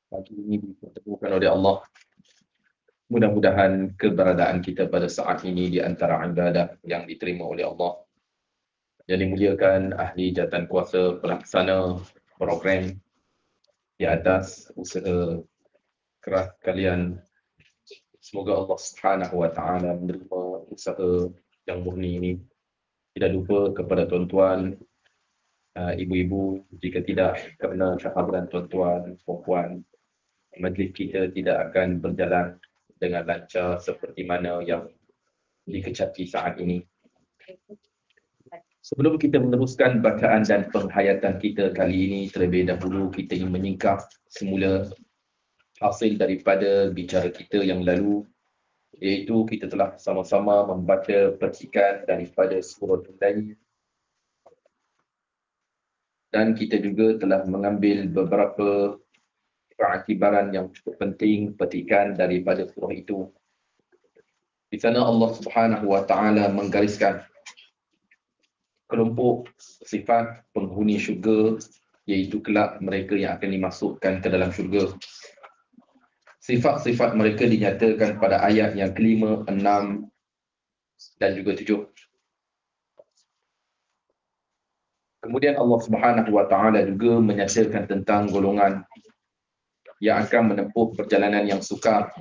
Pagi ini dipertemukan oleh Allah. Mudah-mudahan keberadaan kita pada saat ini di antara ibadah yang diterima oleh Allah. Yang dimuliakan ahli jawatan kuasa pelaksana program di atas usaha keras kalian. Semoga Allah Subhanahu Wa Taala menerima usaha yang murni ini. Tidak lupa kepada tuan-tuan, ibu-ibu, jika tidak kerana kehadiran tuan-tuan, puan-puan, majlis kita tidak akan berjalan dengan lancar seperti mana yang dikecapi saat ini. Sebelum kita meneruskan bacaan dan penghayatan kita kali ini, terlebih dahulu kita ingin menyingkap semula hasil daripada bicara kita yang lalu, iaitu kita telah sama-sama membaca petikan daripada surah Al-Lail dan kita juga telah mengambil beberapa pengaktibaran yang cukup penting petikan daripada surah itu. Di sana Allah Subhanahu Wa Taala menggariskan kelompok sifat penghuni syurga, iaitu kelak mereka yang akan dimasukkan ke dalam syurga. Sifat-sifat mereka dinyatakan pada ayat yang kelima, 6 dan juga 7. Kemudian Allah Subhanahu Wa Taala juga menyatakan tentang golongan yang akan menempuh perjalanan yang sukar,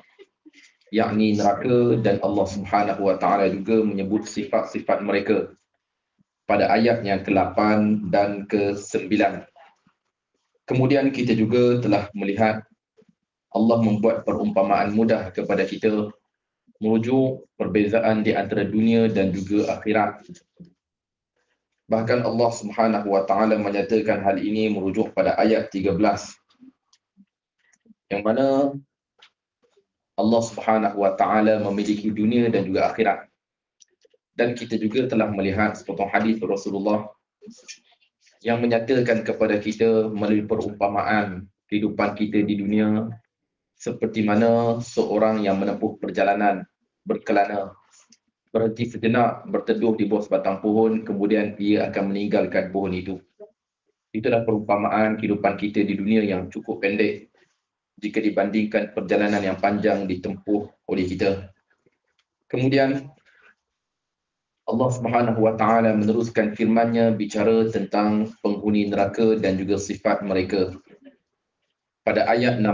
yakni neraka, dan Allah Subhanahu Wa Taala juga menyebut sifat-sifat mereka pada ayat yang ke-8 dan ke-9. Kemudian kita juga telah melihat Allah membuat perumpamaan mudah kepada kita merujuk perbezaan di antara dunia dan juga akhirat. Bahkan Allah Subhanahu Wa Taala menyatakan hal ini merujuk pada ayat 13 yang mana Allah Subhanahu Wa Taala memiliki dunia dan juga akhirat. Dan kita juga telah melihat sepotong hadis Rasulullah yang menyatakan kepada kita melalui perumpamaan kehidupan kita di dunia seperti mana seorang yang menempuh perjalanan berkelana, berhenti sejenak, berteduh di bawah sebatang pohon, kemudian ia akan meninggalkan pohon itu. Itulah perumpamaan kehidupan kita di dunia yang cukup pendek jika dibandingkan perjalanan yang panjang ditempuh oleh kita. Kemudian Allah Subhanahu Wa Taala meneruskan firman-Nya bicara tentang penghuni neraka dan juga sifat mereka. Pada ayat 16,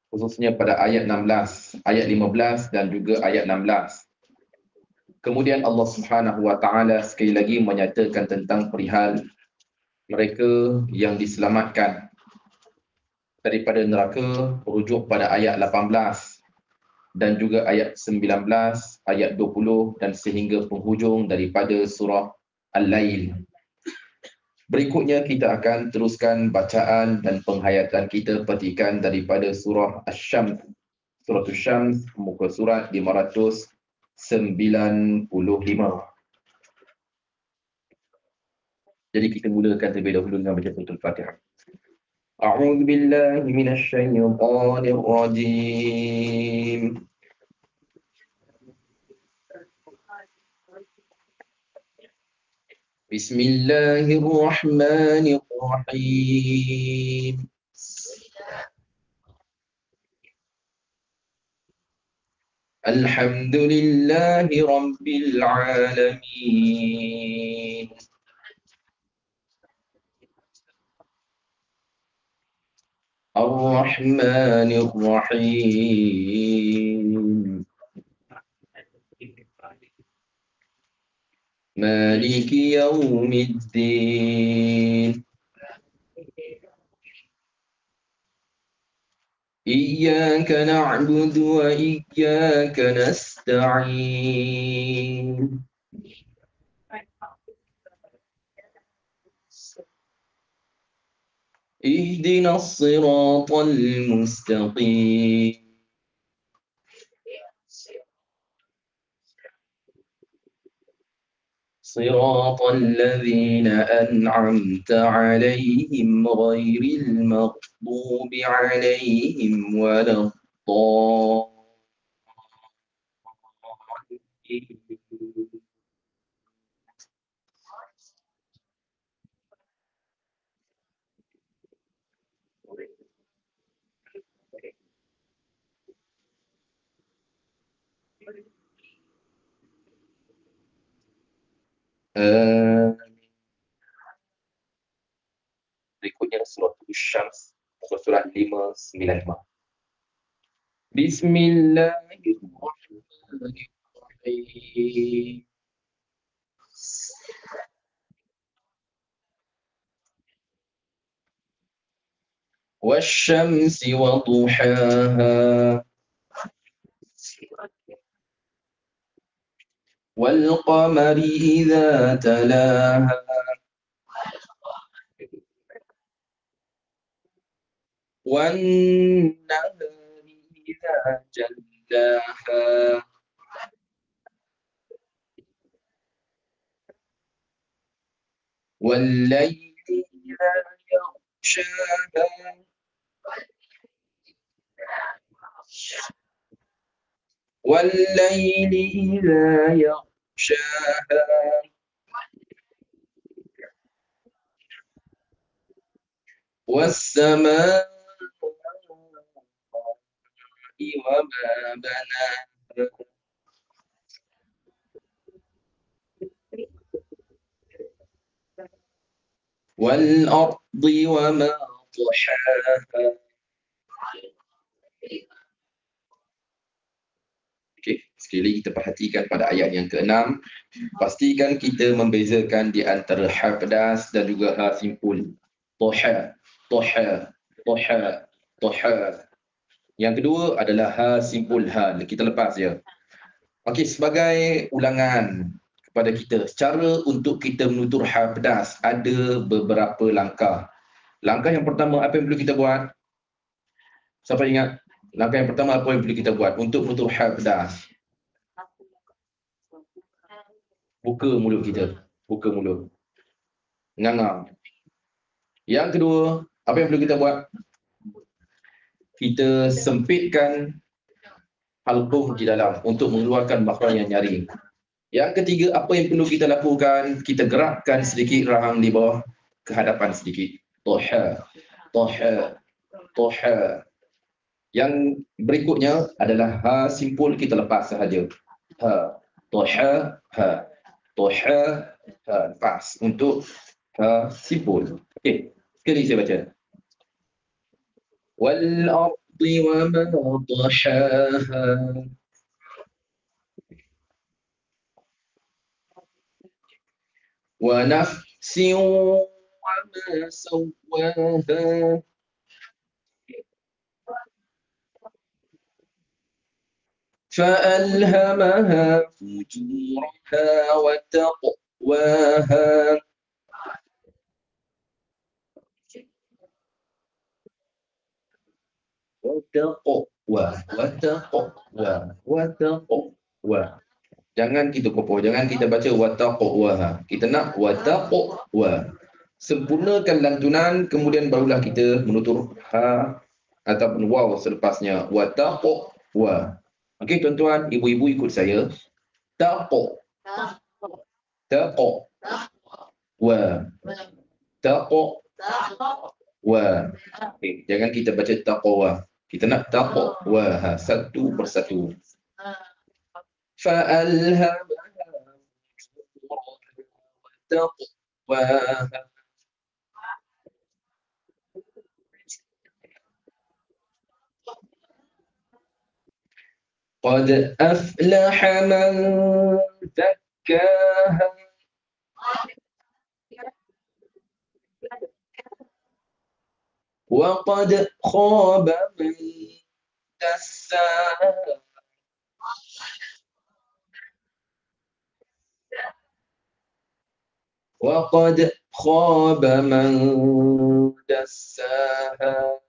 khususnya pada ayat 16, ayat 15 dan juga ayat 16. Kemudian Allah Subhanahu Wa Taala sekali lagi menyatakan tentang perihal mereka yang diselamatkan daripada neraka, merujuk pada ayat 18 dan juga ayat 19, ayat 20 dan sehingga penghujung daripada surah Al-Lail. Berikutnya kita akan teruskan bacaan dan penghayatan kita petikan daripada surah Asy-Syams. Surah Asy-Syams, muka surat 595. Jadi kita mulakan terlebih dahulu dengan baca suratul Fatihah. A'udzu billahi minasy syaithanir rajim. Bismillahirrahmanirrahim. Alhamdulillahi rabbil alamin. Ar-Rahmanir Rahim. Maliki yaumiddin. Iyyaka na'budu wa iyyaka nasta'in. اهدنا الصراط المستقيم صراط الذين أنعمت عليهم غير المغضوب عليهم ولا الضالين. Berikutnya surah Syams, surat 595. Bismillahirrahmanirrahim. والشمس وضحاها والقمر إذا تلاها والنهار إذا جلاها والليل إذا يغشاها والليل إذا يغشاها والسماء وما بناها والأرض وما طحاها. Okey, sekali lagi kita perhatikan pada ayat yang ke-6. Pastikan kita membezakan di antara ha pedas dan juga ha simpul. Toha, toha, toha, toha. Yang kedua adalah ha simpul ha. Kita lepas je. Okey, sebagai ulangan kepada kita, cara untuk kita menutur ha pedas ada beberapa langkah. Langkah yang pertama, apa yang perlu kita buat? Siapa ingat? Langkah yang pertama, apa yang perlu kita buat untuk menutur ha pedas? Buka mulut kita. Buka mulut. Nganga. Yang kedua, apa yang perlu kita buat? Kita sempitkan halqum di dalam untuk mengeluarkan makhraj yang nyaring. Yang ketiga, apa yang perlu kita lakukan? Kita gerakkan sedikit rahang di bawah ke hadapan sedikit. Toha, toha, toha. Yang berikutnya adalah ha simpul, kita lepas sahaja. Ha, toha, ha, toha, ha. Lepas untuk ha simpul. Okey, sekali saya baca. والأرض وما طحاها ونفس وما سواها فألهمها فجورها وتقواها وتقوى. Jangan kita kopoh, jangan kita baca wataqwa. Kita nak wataqwa. Sempurnakan lantunan, kemudian barulah kita menutur ha ataupun waw selepasnya. Wataqwa. Okey tuan-tuan, ibu-ibu ikut saya. Taqwa. Taqwa. Taqwa. Okay. Jangan kita baca taqwa. Kita nak taqwa satu persatu. Fa'alhamaha taqwaha. Qad aflaha man zakkaha. وقد خاب من دساها وقد خاب من دساها.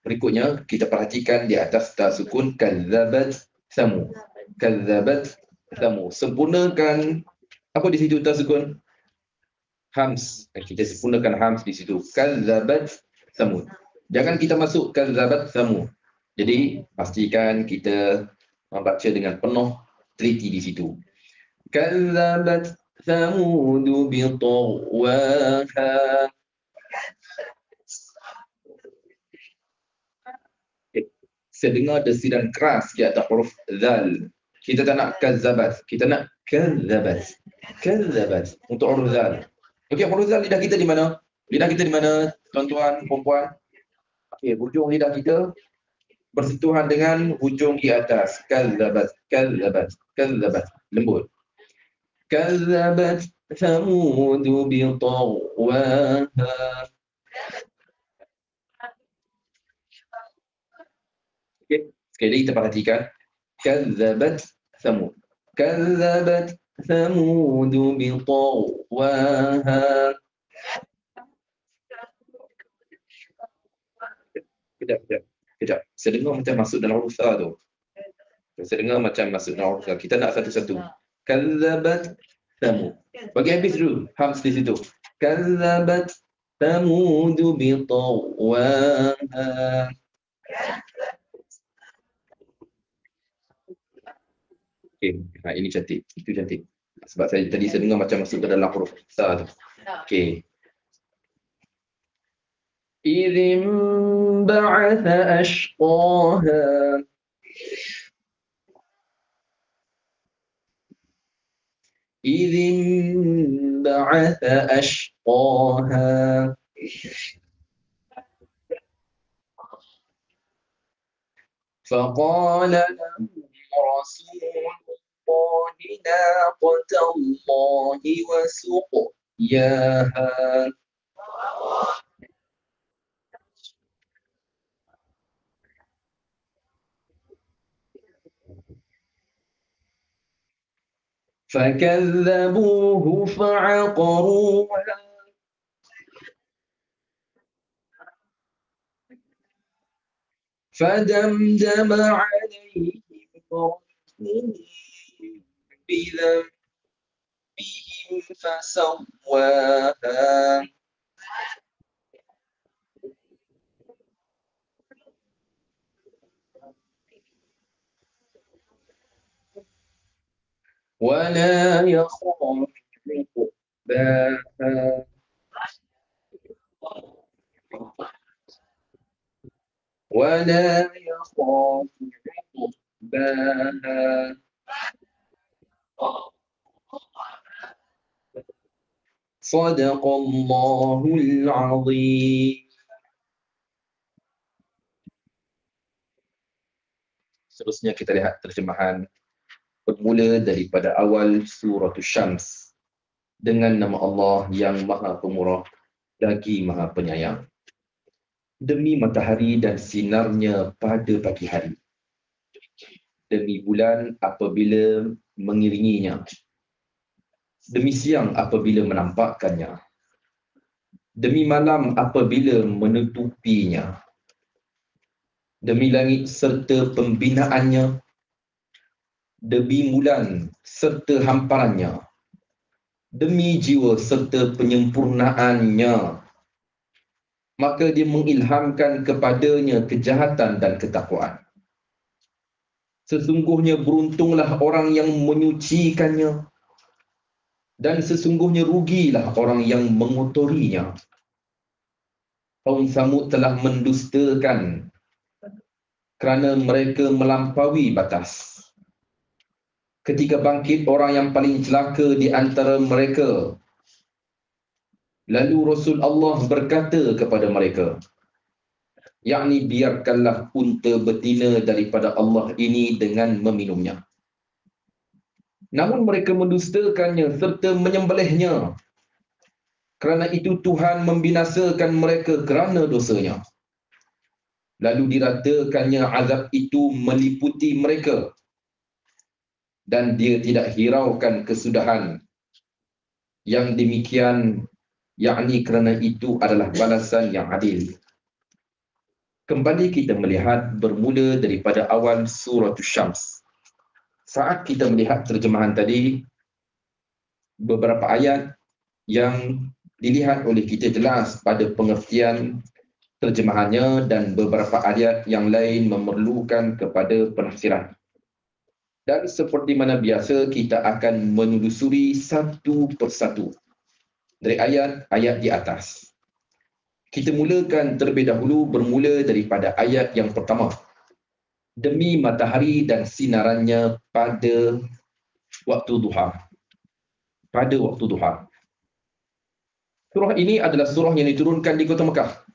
Berikutnya kita perhatikan di atas ta sukun kadzabat samud. Kadzabat samud. Sempurnakan apa di situ ta sukun? Hams. Kita sempurnakan hams di situ. Kadzabat samud. Jangan kita masuk kadzabat samud. Jadi pastikan kita membaca dengan penuh teliti di situ. Kadzabat samud bi tagwaha. Saya dengar desiran keras di atas huruf zal. Kita tak nak kazzabat. Kita nak kazzabat. Kazzabat. Untuk uruzal. Okey, uruzal lidah kita di mana? Lidah kita di mana, tuan-tuan, perempuan? Okey, hujung lidah kita bersentuhan dengan hujung di atas. Kazzabat. Kazzabat. Kazzabat. Lembut. Kazzabat ثمود بطغواها. Okey, sekali lagi kita perhatikan. كذبت ثمود. كذبت ثمود بطغواها. Kejap. Saya dengar macam masuk dalam urusan tu. Saya dengar macam masuk dalam urusan. Kita nak satu-satu. كذبت ثمود. Bagi habis dulu. Hams di situ. كذبت ثمود بطغواها. Okay. Ini cantik. Itu cantik. Sebab saya tadi saya dengar macam masuk ke dalam huruf besar tu. Okey. إذ انبعث أشقاها. إذ انبعث أشقاها. فقال لهم رسول الله ناقة الله وسقياها. فكذبوه فعقروها. فدمدم عليهم ربهم بذنبهم فسواها. ولا يخاف عقباها. ولا يخاف عقباها. صدق الله العظيم. Seterusnya kita lihat terjemahan bermula daripada awal surah Syams dengan nama Allah yang Maha Pemurah lagi Maha Penyayang. Demi matahari dan sinarnya pada pagi hari, demi bulan apabila mengiringinya, demi siang apabila menampakkannya, demi malam apabila menutupinya, demi langit serta pembinaannya, demi bulan serta hamparannya, demi jiwa serta penyempurnaannya, maka dia mengilhamkan kepadanya kejahatan dan ketakwaan. Sesungguhnya beruntunglah orang yang menyucikannya, dan sesungguhnya rugilah orang yang mengotorinya. Kaum Samud telah mendustakan kerana mereka melampaui batas. Ketika bangkit orang yang paling celaka di antara mereka, lalu Rasul Allah berkata kepada mereka, yakni biarkanlah unta betina daripada Allah ini dengan meminumnya. Namun mereka mendustakannya serta menyembelihnya. Kerana itu Tuhan membinasakan mereka kerana dosanya. Lalu diratakannya azab itu meliputi mereka. Dan dia tidak hiraukan kesudahan. Yang demikian, yakni kerana itu adalah balasan yang adil. Kembali kita melihat bermula daripada awal surah Syams. Saat kita melihat terjemahan tadi, beberapa ayat yang dilihat oleh kita jelas pada pengertian terjemahannya dan beberapa ayat yang lain memerlukan kepada penafsiran. Dan seperti mana biasa, kita akan menelusuri satu persatu dari ayat-ayat di atas. Kita mulakan terlebih dahulu bermula daripada ayat yang pertama. demi matahari dan sinarannya pada waktu duha. Pada waktu duha. Surah ini adalah surah yang diturunkan di kota Mekah.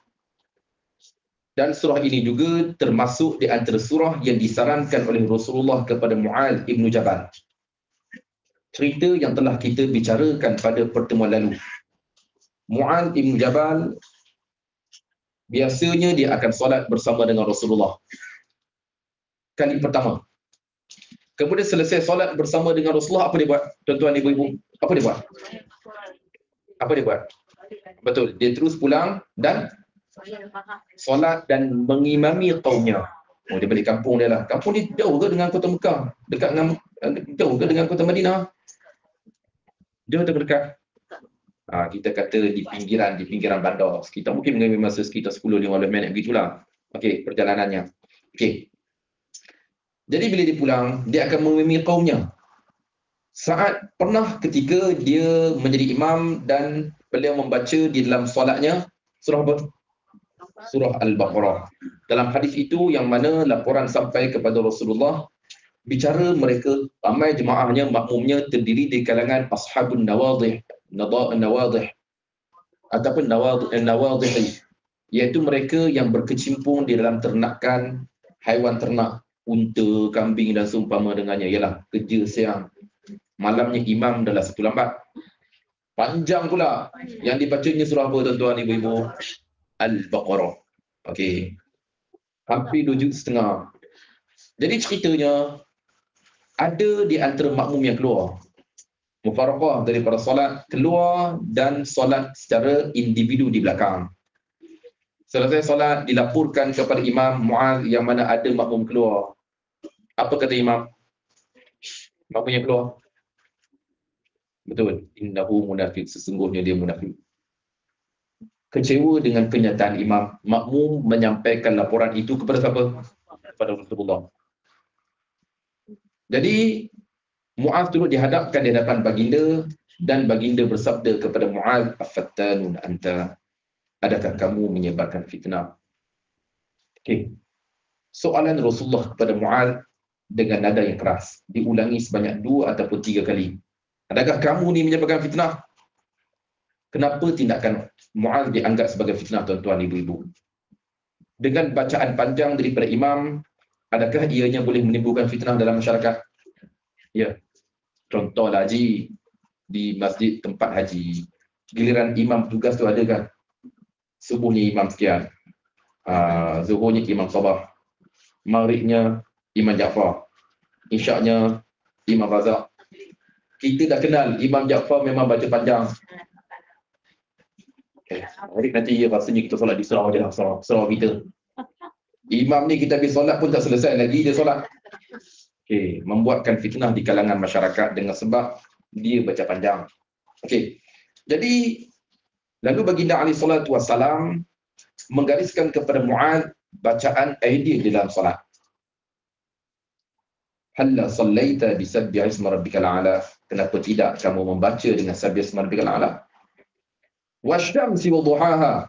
Dan surah ini juga termasuk di antara surah yang disarankan oleh Rasulullah kepada Mu'adz ibn Jabal. Cerita yang telah kita bicarakan pada pertemuan lalu. Mu'adz ibn Jabal biasanya dia akan solat bersama dengan Rasulullah. Kali pertama. Kemudian selesai solat bersama dengan Rasulullah, apa dia buat? Tuan-tuan, ibu-ibu, apa dia buat? Apa dia buat? Betul, dia terus pulang dan solat dan mengimami kaumnya. Oh, dia balik kampung dia lah. Kampung dia jauh ke dengan kota Mekah? Dekat dengan, jauh ke dengan kota Madinah? Jauh atau dekat? Kita kata di pinggiran bandar. Sekitar mungkin mengambil masa sekitar 10-15 minit begitulah. Okey, perjalanannya. Okey. Jadi bila dia pulang, dia akan mengimami kaumnya. Saat pernah ketika dia menjadi imam dan beliau membaca di dalam solatnya surah apa? Surah Al-Baqarah. Dalam hadis itu yang mana laporan sampai kepada Rasulullah, bicara mereka ramai jemaahnya, makmumnya terdiri di kalangan ashabun nawadih, nawadih ataupun nawadih, iaitu mereka yang berkecimpung di dalam ternakan haiwan ternak, unta, kambing dan seumpama dengannya. Ialah kerja siang, malamnya imam dalam satu lambat. Panjang pula. Yang dibacanya surah apa tuan-tuan ibu-ibu? Al-Baqarah. Okey. Hampir 2 juz setengah. Jadi ceritanya, ada di antara makmum yang keluar. Mufaraqah daripada solat, keluar dan solat secara individu di belakang. Selesai solat, dilaporkan kepada Imam Mu'adz yang mana ada makmum keluar. Apa kata Imam? Makmum yang keluar. Betul. Innahu munafik. Sesungguhnya dia munafik. Kecewa dengan kenyataan imam, makmum menyampaikan laporan itu kepada siapa? Kepada Rasulullah. Jadi Mu'adz turut dihadapkan di hadapan baginda dan baginda bersabda kepada Mu'adz, "Afattanun anta?" Adakah kamu menyebarkan fitnah? Okey. Soalan Rasulullah kepada Mu'adz dengan nada yang keras, diulangi sebanyak 2 ataupun 3 kali. Adakah kamu ni menyebarkan fitnah? Kenapa tindakan Mu'adz dianggap sebagai fitnah, tuan-tuan, ibu-ibu? Dengan bacaan panjang daripada imam, adakah ianya boleh menimbulkan fitnah dalam masyarakat? Ya. Contohlah haji, di masjid tempat haji, giliran imam tugas tu ada kan? Subuhnya imam sekian, zuhurnya imam Sabah, maghribnya imam Jaafar, isyaknya imam Razak. Kita dah kenal imam Jaafar memang baca panjang. Hari nanti rasanya kita solat di surau je lah, surau kita. Imam ni kita habis solat pun tak selesai lagi dia solat. Okey, membuatkan fitnah di kalangan masyarakat dengan sebab dia baca panjang. Okey. Jadi lalu baginda alaihi salatu wasalam menggariskan kepada Mu'adz bacaan idea di dalam solat. Halla sallaita bi sabbi ismi rabbikal a'la? Kenapa tidak kamu membaca dengan sabbi ismi rabbikal a'la? Wasyamsi wa duhaha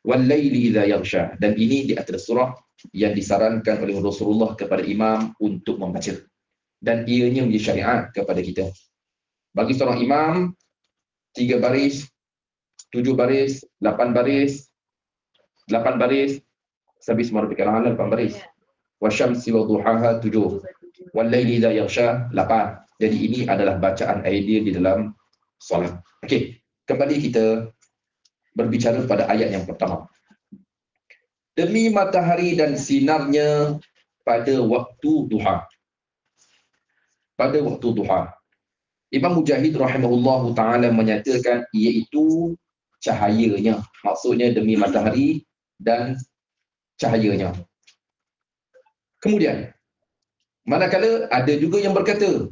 wal laili idza yaghsha. Dan ini di antara surah yang disarankan oleh Rasulullah kepada imam untuk membaca, dan ianya menjadi syariat kepada kita. Bagi seorang imam, 3 baris, 7 baris, 8 baris, 8 baris, sabbi ismi rabbikal a'la 8 baris. Wasyamsi wa duhaha 7. Wal laili idza yaghsha 8. Jadi ini adalah bacaan idea di dalam solat. Okey, kembali kita berbicara pada ayat yang pertama. Demi matahari dan sinarnya pada waktu duha. Pada waktu duha. Imam Mujahid rahimahullahu ta'ala menyatakan iaitu cahayanya. Maksudnya demi matahari dan cahayanya. Kemudian, manakala ada juga yang berkata,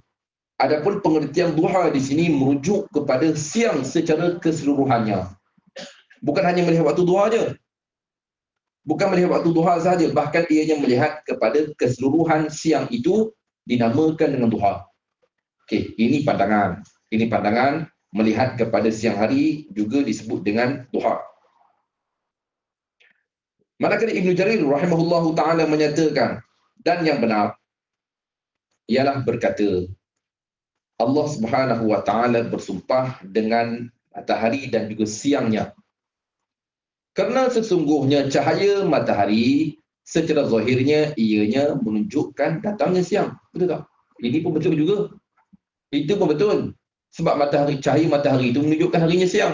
adapun pengertian duha di sini merujuk kepada siang secara keseluruhannya. Bukan hanya melihat waktu duha saja. Bukan melihat waktu duha sahaja, bahkan ianya melihat kepada keseluruhan siang itu dinamakan dengan duha. Okey, ini pandangan. Ini pandangan melihat kepada siang hari juga disebut dengan duha. Manakala Ibnu Jarir rahimahullahu taala menyatakan Dan yang benar ialah berkata, Allah Subhanahu wa taala bersumpah dengan matahari dan juga siangnya. Kerana sesungguhnya cahaya matahari secara zahirnya ianya menunjukkan datangnya siang. Betul tak? Ini pun betul juga. Itu pun betul. Sebab matahari, cahaya matahari itu menunjukkan harinya siang.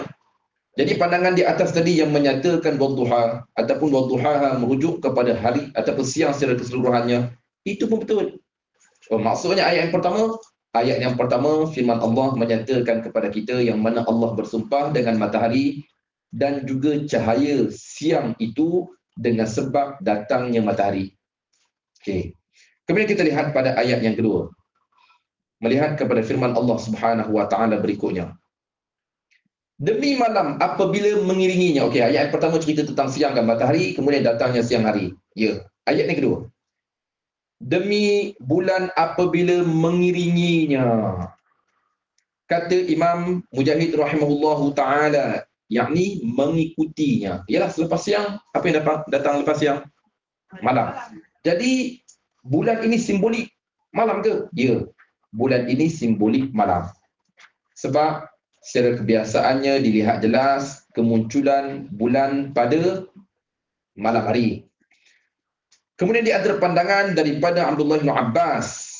Jadi pandangan di atas tadi yang menyatakan wadduha ataupun wadduhaha merujuk kepada hari ataupun siang secara keseluruhannya, itu pun betul. Maksudnya ayat yang pertama firman Allah menyatakan kepada kita yang mana Allah bersumpah dengan matahari dan juga cahaya siang itu dengan sebab datangnya matahari. Okey. Kemudian kita lihat pada ayat yang kedua. Melihat kepada firman Allah Subhanahu wa taala berikutnya. Demi malam apabila mengiringinya. Okey, ayat pertama cerita tentang siang dan matahari, kemudian datangnya siang hari. Ya. Ayat yang kedua. Demi bulan apabila mengiringinya. Kata Imam Mujahid rahimahullahu taala, yakni mengikutinya. Ialah selepas siang, apa yang datang lepas siang? Malam. Jadi bulan ini simbolik malam ke? Ya. Bulan ini simbolik malam. Sebab secara kebiasaannya dilihat jelas kemunculan bulan pada malam hari. Kemudian di antara pandangan daripada Abdullah bin Abbas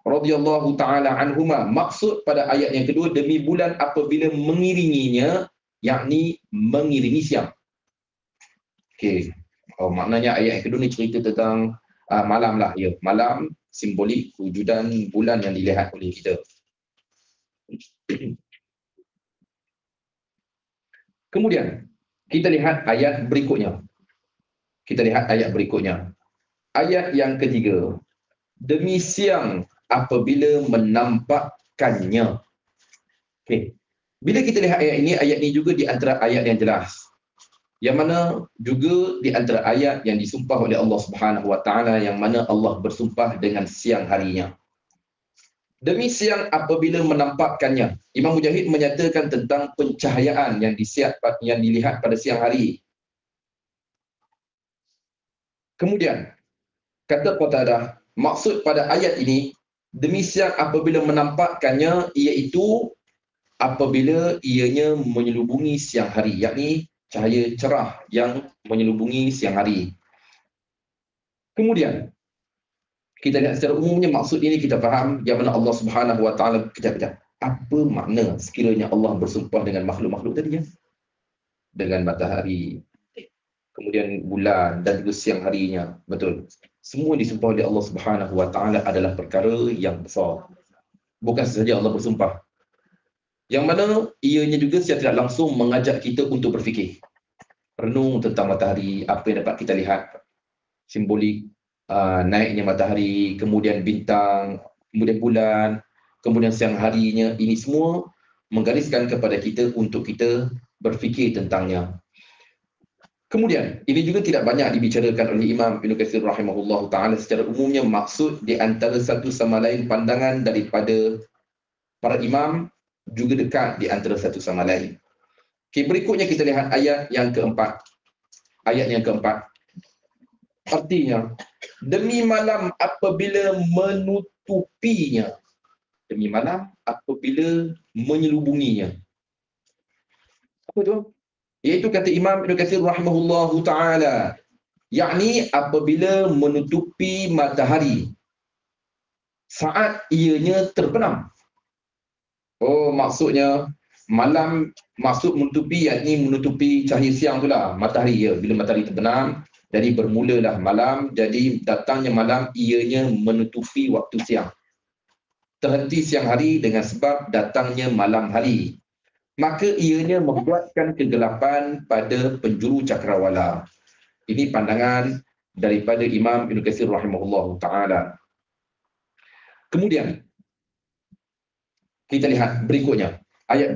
radhiyallahu taala anhuma, maksud pada ayat yang kedua demi bulan apabila mengiringinya, yakni mengiringi siang. Okey. Maknanya ayat yang kedua ni cerita tentang malam lah. Ya, malam simbolik wujudan bulan yang dilihat oleh kita. Kemudian kita lihat ayat berikutnya. Ayat yang ketiga. Demi siang apabila menampakkannya. Okey. Bila kita lihat ayat ini juga di antara ayat yang jelas. Yang mana juga di antara ayat yang disumpah oleh Allah Subhanahu wa taala, yang mana Allah bersumpah dengan siang harinya. Demi siang apabila menampakkannya. Imam Mujahid menyatakan tentang pencahayaan yang dilihat pada siang hari. Kemudian kata Qatadah, maksud pada ayat ini demi siang apabila menampakkannya, iaitu apabila ianya menyelubungi siang hari, yakni cahaya cerah yang menyelubungi siang hari. Kemudian kita lihat secara umumnya maksud ini kita faham yang mana Allah Subhanahu wa taala, kejap. Apa makna sekiranya Allah bersumpah dengan makhluk-makhluk tadi ya? Dengan matahari, kemudian bulan dan juga siang harinya. Betul. Semua disumpah oleh Allah Subhanahu wa taala adalah perkara yang besar. Bukan sahaja Allah bersumpah. Yang mana ianya juga secara tidak langsung mengajak kita untuk berfikir. Renung tentang matahari, apa yang dapat kita lihat. Simbolik naiknya matahari, kemudian bintang, kemudian bulan, kemudian siang harinya. Ini semua menggariskan kepada kita untuk kita berfikir tentangnya. Kemudian, ini juga tidak banyak dibicarakan oleh Imam Ibn Katsir rahimahullah ta'ala. Secara umumnya maksud di antara satu sama lain pandangan daripada para imam juga dekat di antara satu sama lain. Okay, berikutnya kita lihat ayat yang keempat. Artinya, demi malam apabila menutupinya. Demi malam apabila menyelubunginya. Apa tu? Iaitu kata Imam Ibn Katsir rahimahullahu ta'ala, yakni apabila menutupi matahari saat ianya terbenam. Maksudnya malam, maksud menutupi yakni menutupi cahaya siang itulah, matahari ya. Bila matahari terbenam, jadi bermulalah malam, jadi datangnya malam ianya menutupi waktu siang. Terhenti siang hari dengan sebab datangnya malam hari. Maka ianya membuatkan kegelapan pada penjuru cakrawala. Ini pandangan daripada Imam Ibn Katsir rahimahullah ta'ala. Kemudian, kita lihat ayat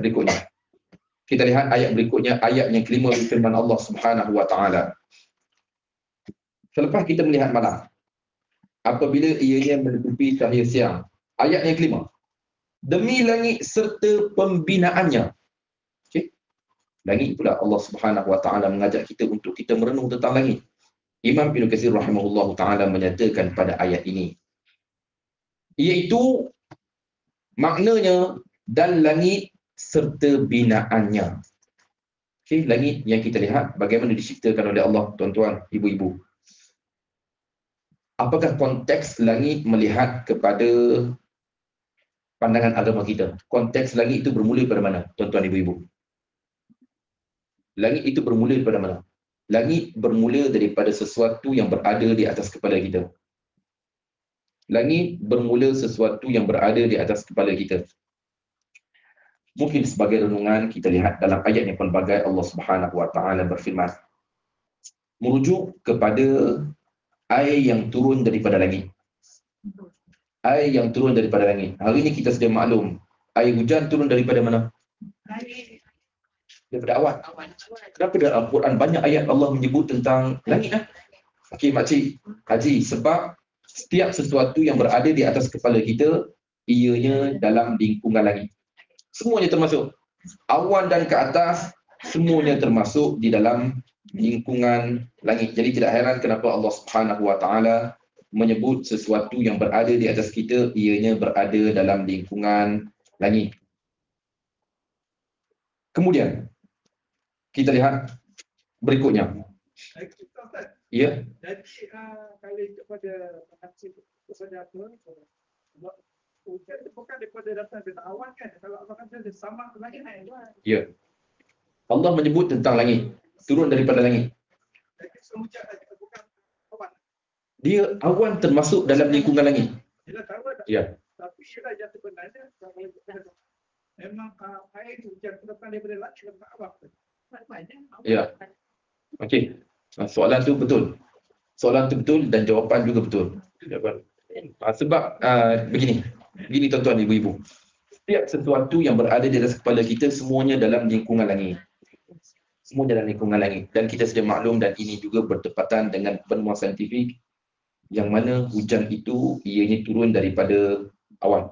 berikutnya. Ayat yang kelima firman Allah Subhanahu wa taala. Selepas kita melihat malam, apabila ianya menutupi cahaya siang. Ayat yang kelima. Demi langit serta pembinaannya. Okay? Langit pula Allah Subhanahu wa taala mengajak kita untuk kita merenung tentang langit. Imam Ibn Katsir rahimahullah ta'ala menyatakan pada ayat ini, iaitu maknanya dan langit serta binaannya. Okay, langit yang kita lihat bagaimana diciptakan oleh Allah, tuan-tuan, ibu-ibu. Apakah konteks langit melihat kepada pandangan agama kita? Konteks langit itu bermula pada mana, tuan-tuan, ibu-ibu? Langit itu bermula pada mana? Langit bermula daripada sesuatu yang berada di atas kepala kita. Langit bermula sesuatu yang berada di atas kepala kita. Mungkin sebagai renungan kita lihat dalam ayat yang pelbagai Allah Subhanahu wa taala berfirman merujuk kepada air yang turun daripada langit. Air yang turun daripada langit. Hari ini kita sedia maklum, air hujan turun daripada mana? Daripada awan. Kenapa dalam Al-Quran banyak ayat Allah menyebut tentang langit? Okey, makcik Haji, sebab setiap sesuatu yang berada di atas kepala kita, ianya dalam lingkungan langit. Semuanya termasuk. Awan dan ke atas, semuanya termasuk di dalam lingkungan langit. Jadi tidak heran kenapa Allah Subhanahu wa taala menyebut sesuatu yang berada di atas kita, ianya berada dalam lingkungan langit. Kemudian kita lihat berikutnya. Ya. Jadi kalau kepada kepada apa? Hujan bukan daripada datang dari awan kan? Kalau Allah kata dia sama langit naik. Ya. Allah menyebut tentang langit, turun daripada langit. Jadi hujan bukan awan. Dia awan termasuk dalam lingkungan langit. Dia tahu dah. Ya. Tapi dia yang sebenarnya memang air itu hujan datang daripada langit bukan awan. Ya. Okey. Soalan tu betul. Soalan tu betul dan jawapan juga betul. Sebab begini tuan-tuan ibu-ibu. Setiap sesuatu yang berada di atas kepala kita semuanya dalam lingkungan langit. Semua dalam lingkungan langit. Dan kita sedia maklum dan ini juga bertepatan dengan benua saintifik yang mana hujan itu ianya turun daripada awan.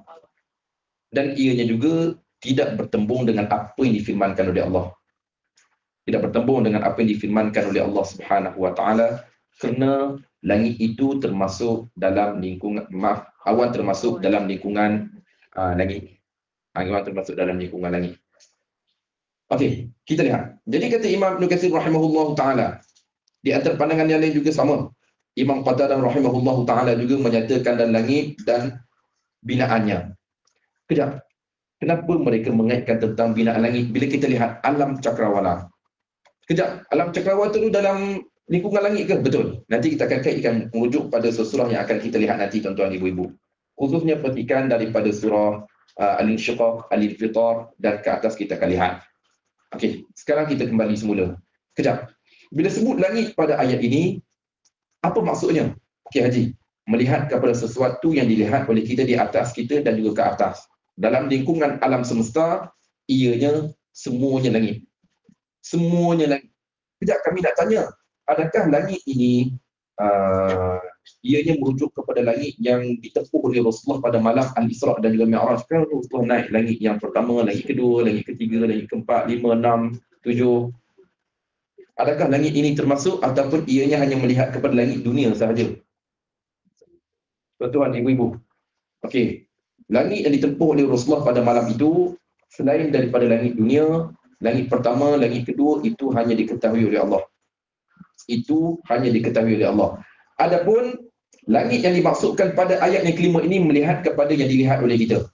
Dan ianya juga tidak bertembung dengan apa yang difirmankan oleh Allah. Tidak bertembung dengan apa yang difirmankan oleh Allah Subhanahu wa taala kerana langit itu termasuk dalam lingkungan awan termasuk dalam lingkungan langit. Awan termasuk dalam lingkungan langit. Okey, kita lihat. Jadi kata Imam Ibn Katsir rahimahullahu taala, di antara pandangan yang lain juga sama. Imam Qatadah rahimahullahu taala juga menyatakan dalam langit dan binaannya. Kejap. Kenapa mereka mengaitkan tentang binaan langit bila kita lihat alam cakrawala? Kejap, alam cakrawala itu dalam lingkungan langit ke? Betul. Nanti kita akan kaitkan merujuk pada surah yang akan kita lihat nanti tuan-tuan ibu-ibu. Khususnya perhatikan daripada surah Al-Insyiqaq, Al-Infitar dan ke atas kita akan lihat. Okey, sekarang kita kembali semula. Kejap. Bila sebut langit pada ayat ini, apa maksudnya? Okey Haji, melihat kepada sesuatu yang dilihat oleh kita di atas kita dan juga ke atas. Dalam lingkungan alam semesta, ianya semuanya langit. Semuanya langit. Kejap kami nak tanya, adakah langit ini ianya merujuk kepada langit yang ditempuh oleh Rasulullah pada malam Al-Isra' dan juga Mi'raj? Kan Rasulullah naik langit yang pertama, langit kedua, langit ketiga, langit keempat, 5, 6, 7. Adakah langit ini termasuk ataupun ianya hanya melihat kepada langit dunia sahaja? Tuan-tuan, ibu-ibu. Okey. Langit yang ditempuh oleh Rasulullah pada malam itu selain daripada langit dunia, langit pertama, langit kedua itu hanya diketahui oleh Allah. Itu hanya diketahui oleh Allah. Adapun langit yang dimaksudkan pada ayat yang kelima ini melihat kepada yang dilihat oleh kita.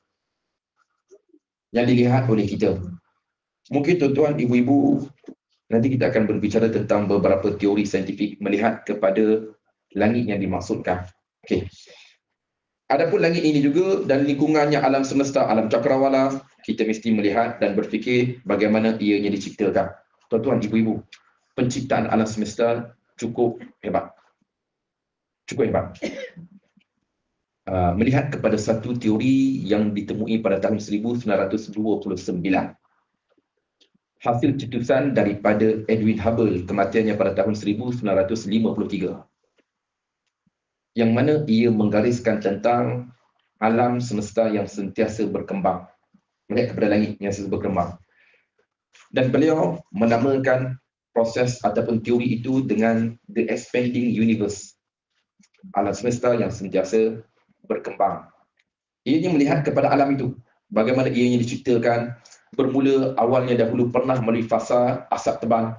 Yang dilihat oleh kita. Mungkin tuan-tuan, ibu-ibu, nanti kita akan berbicara tentang beberapa teori saintifik melihat kepada langit yang dimaksudkan. Okey. Adapun langit ini juga dan lingkungannya alam semesta, alam cakrawala, kita mesti melihat dan berfikir bagaimana ianya diciptakan. Tuan-tuan, ibu-ibu, penciptaan alam semesta cukup hebat. Cukup hebat. Melihat kepada satu teori yang ditemui pada tahun 1929. Hasil cetusan daripada Edwin Hubble, kematiannya pada tahun 1953. Yang mana ia menggariskan tentang alam semesta yang sentiasa berkembang. Melihat kepada langit yang sentiasa berkembang. Dan beliau menamakan proses ataupun teori itu dengan the expanding universe, alam semesta yang sentiasa berkembang. Ianya melihat kepada alam itu, bagaimana ianya diciptakan. Bermula awalnya dahulu pernah melalui fasa asap tebal.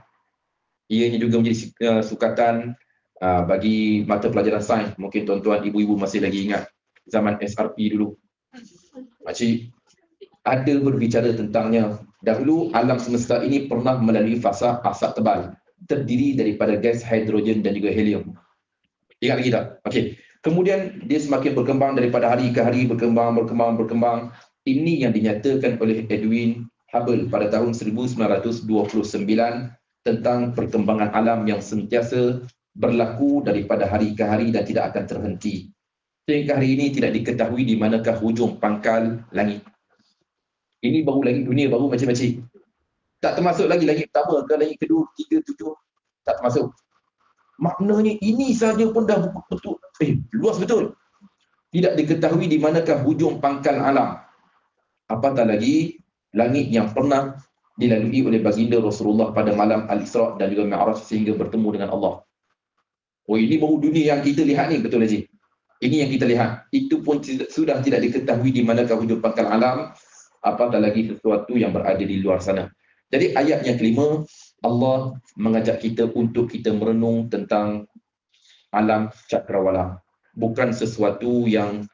Ianya juga menjadi sukatan bagi mata pelajaran sains. Mungkin tuan-tuan, ibu-ibu masih lagi ingat zaman SRP dulu. Makcik ada berbicara tentangnya. Dahulu alam semesta ini pernah melalui fasa asap tebal, terdiri daripada gas hidrogen dan juga helium. Ingat lagi tak? Okey. Kemudian dia semakin berkembang daripada hari ke hari, berkembang. Ini yang dinyatakan oleh Edwin Hubble pada tahun 1929 tentang perkembangan alam yang sentiasa berlaku daripada hari ke hari dan tidak akan terhenti. Sehingga hari ini tidak diketahui di manakah hujung pangkal langit. Ini baru lagi dunia baru macam-macam. Tak termasuk lagi langit pertama ke langit kedua, ketiga, tujuh. Tak termasuk. Maknanya ini saja pun dah betul. Luas betul. Tidak diketahui di manakah hujung pangkal alam. Apatah lagi langit yang pernah dilalui oleh baginda Rasulullah pada malam Al-Isra' dan juga Mi'raj sehingga bertemu dengan Allah. Oh, ini baru dunia yang kita lihat ni, betul Haji? Ini yang kita lihat. Itu pun sudah tidak diketahui di manakah hujung pangkal alam. Apatah lagi sesuatu yang berada di luar sana. Jadi ayat yang kelima, Allah mengajak kita untuk kita merenung tentang alam cakrawala. Bukan sesuatu yang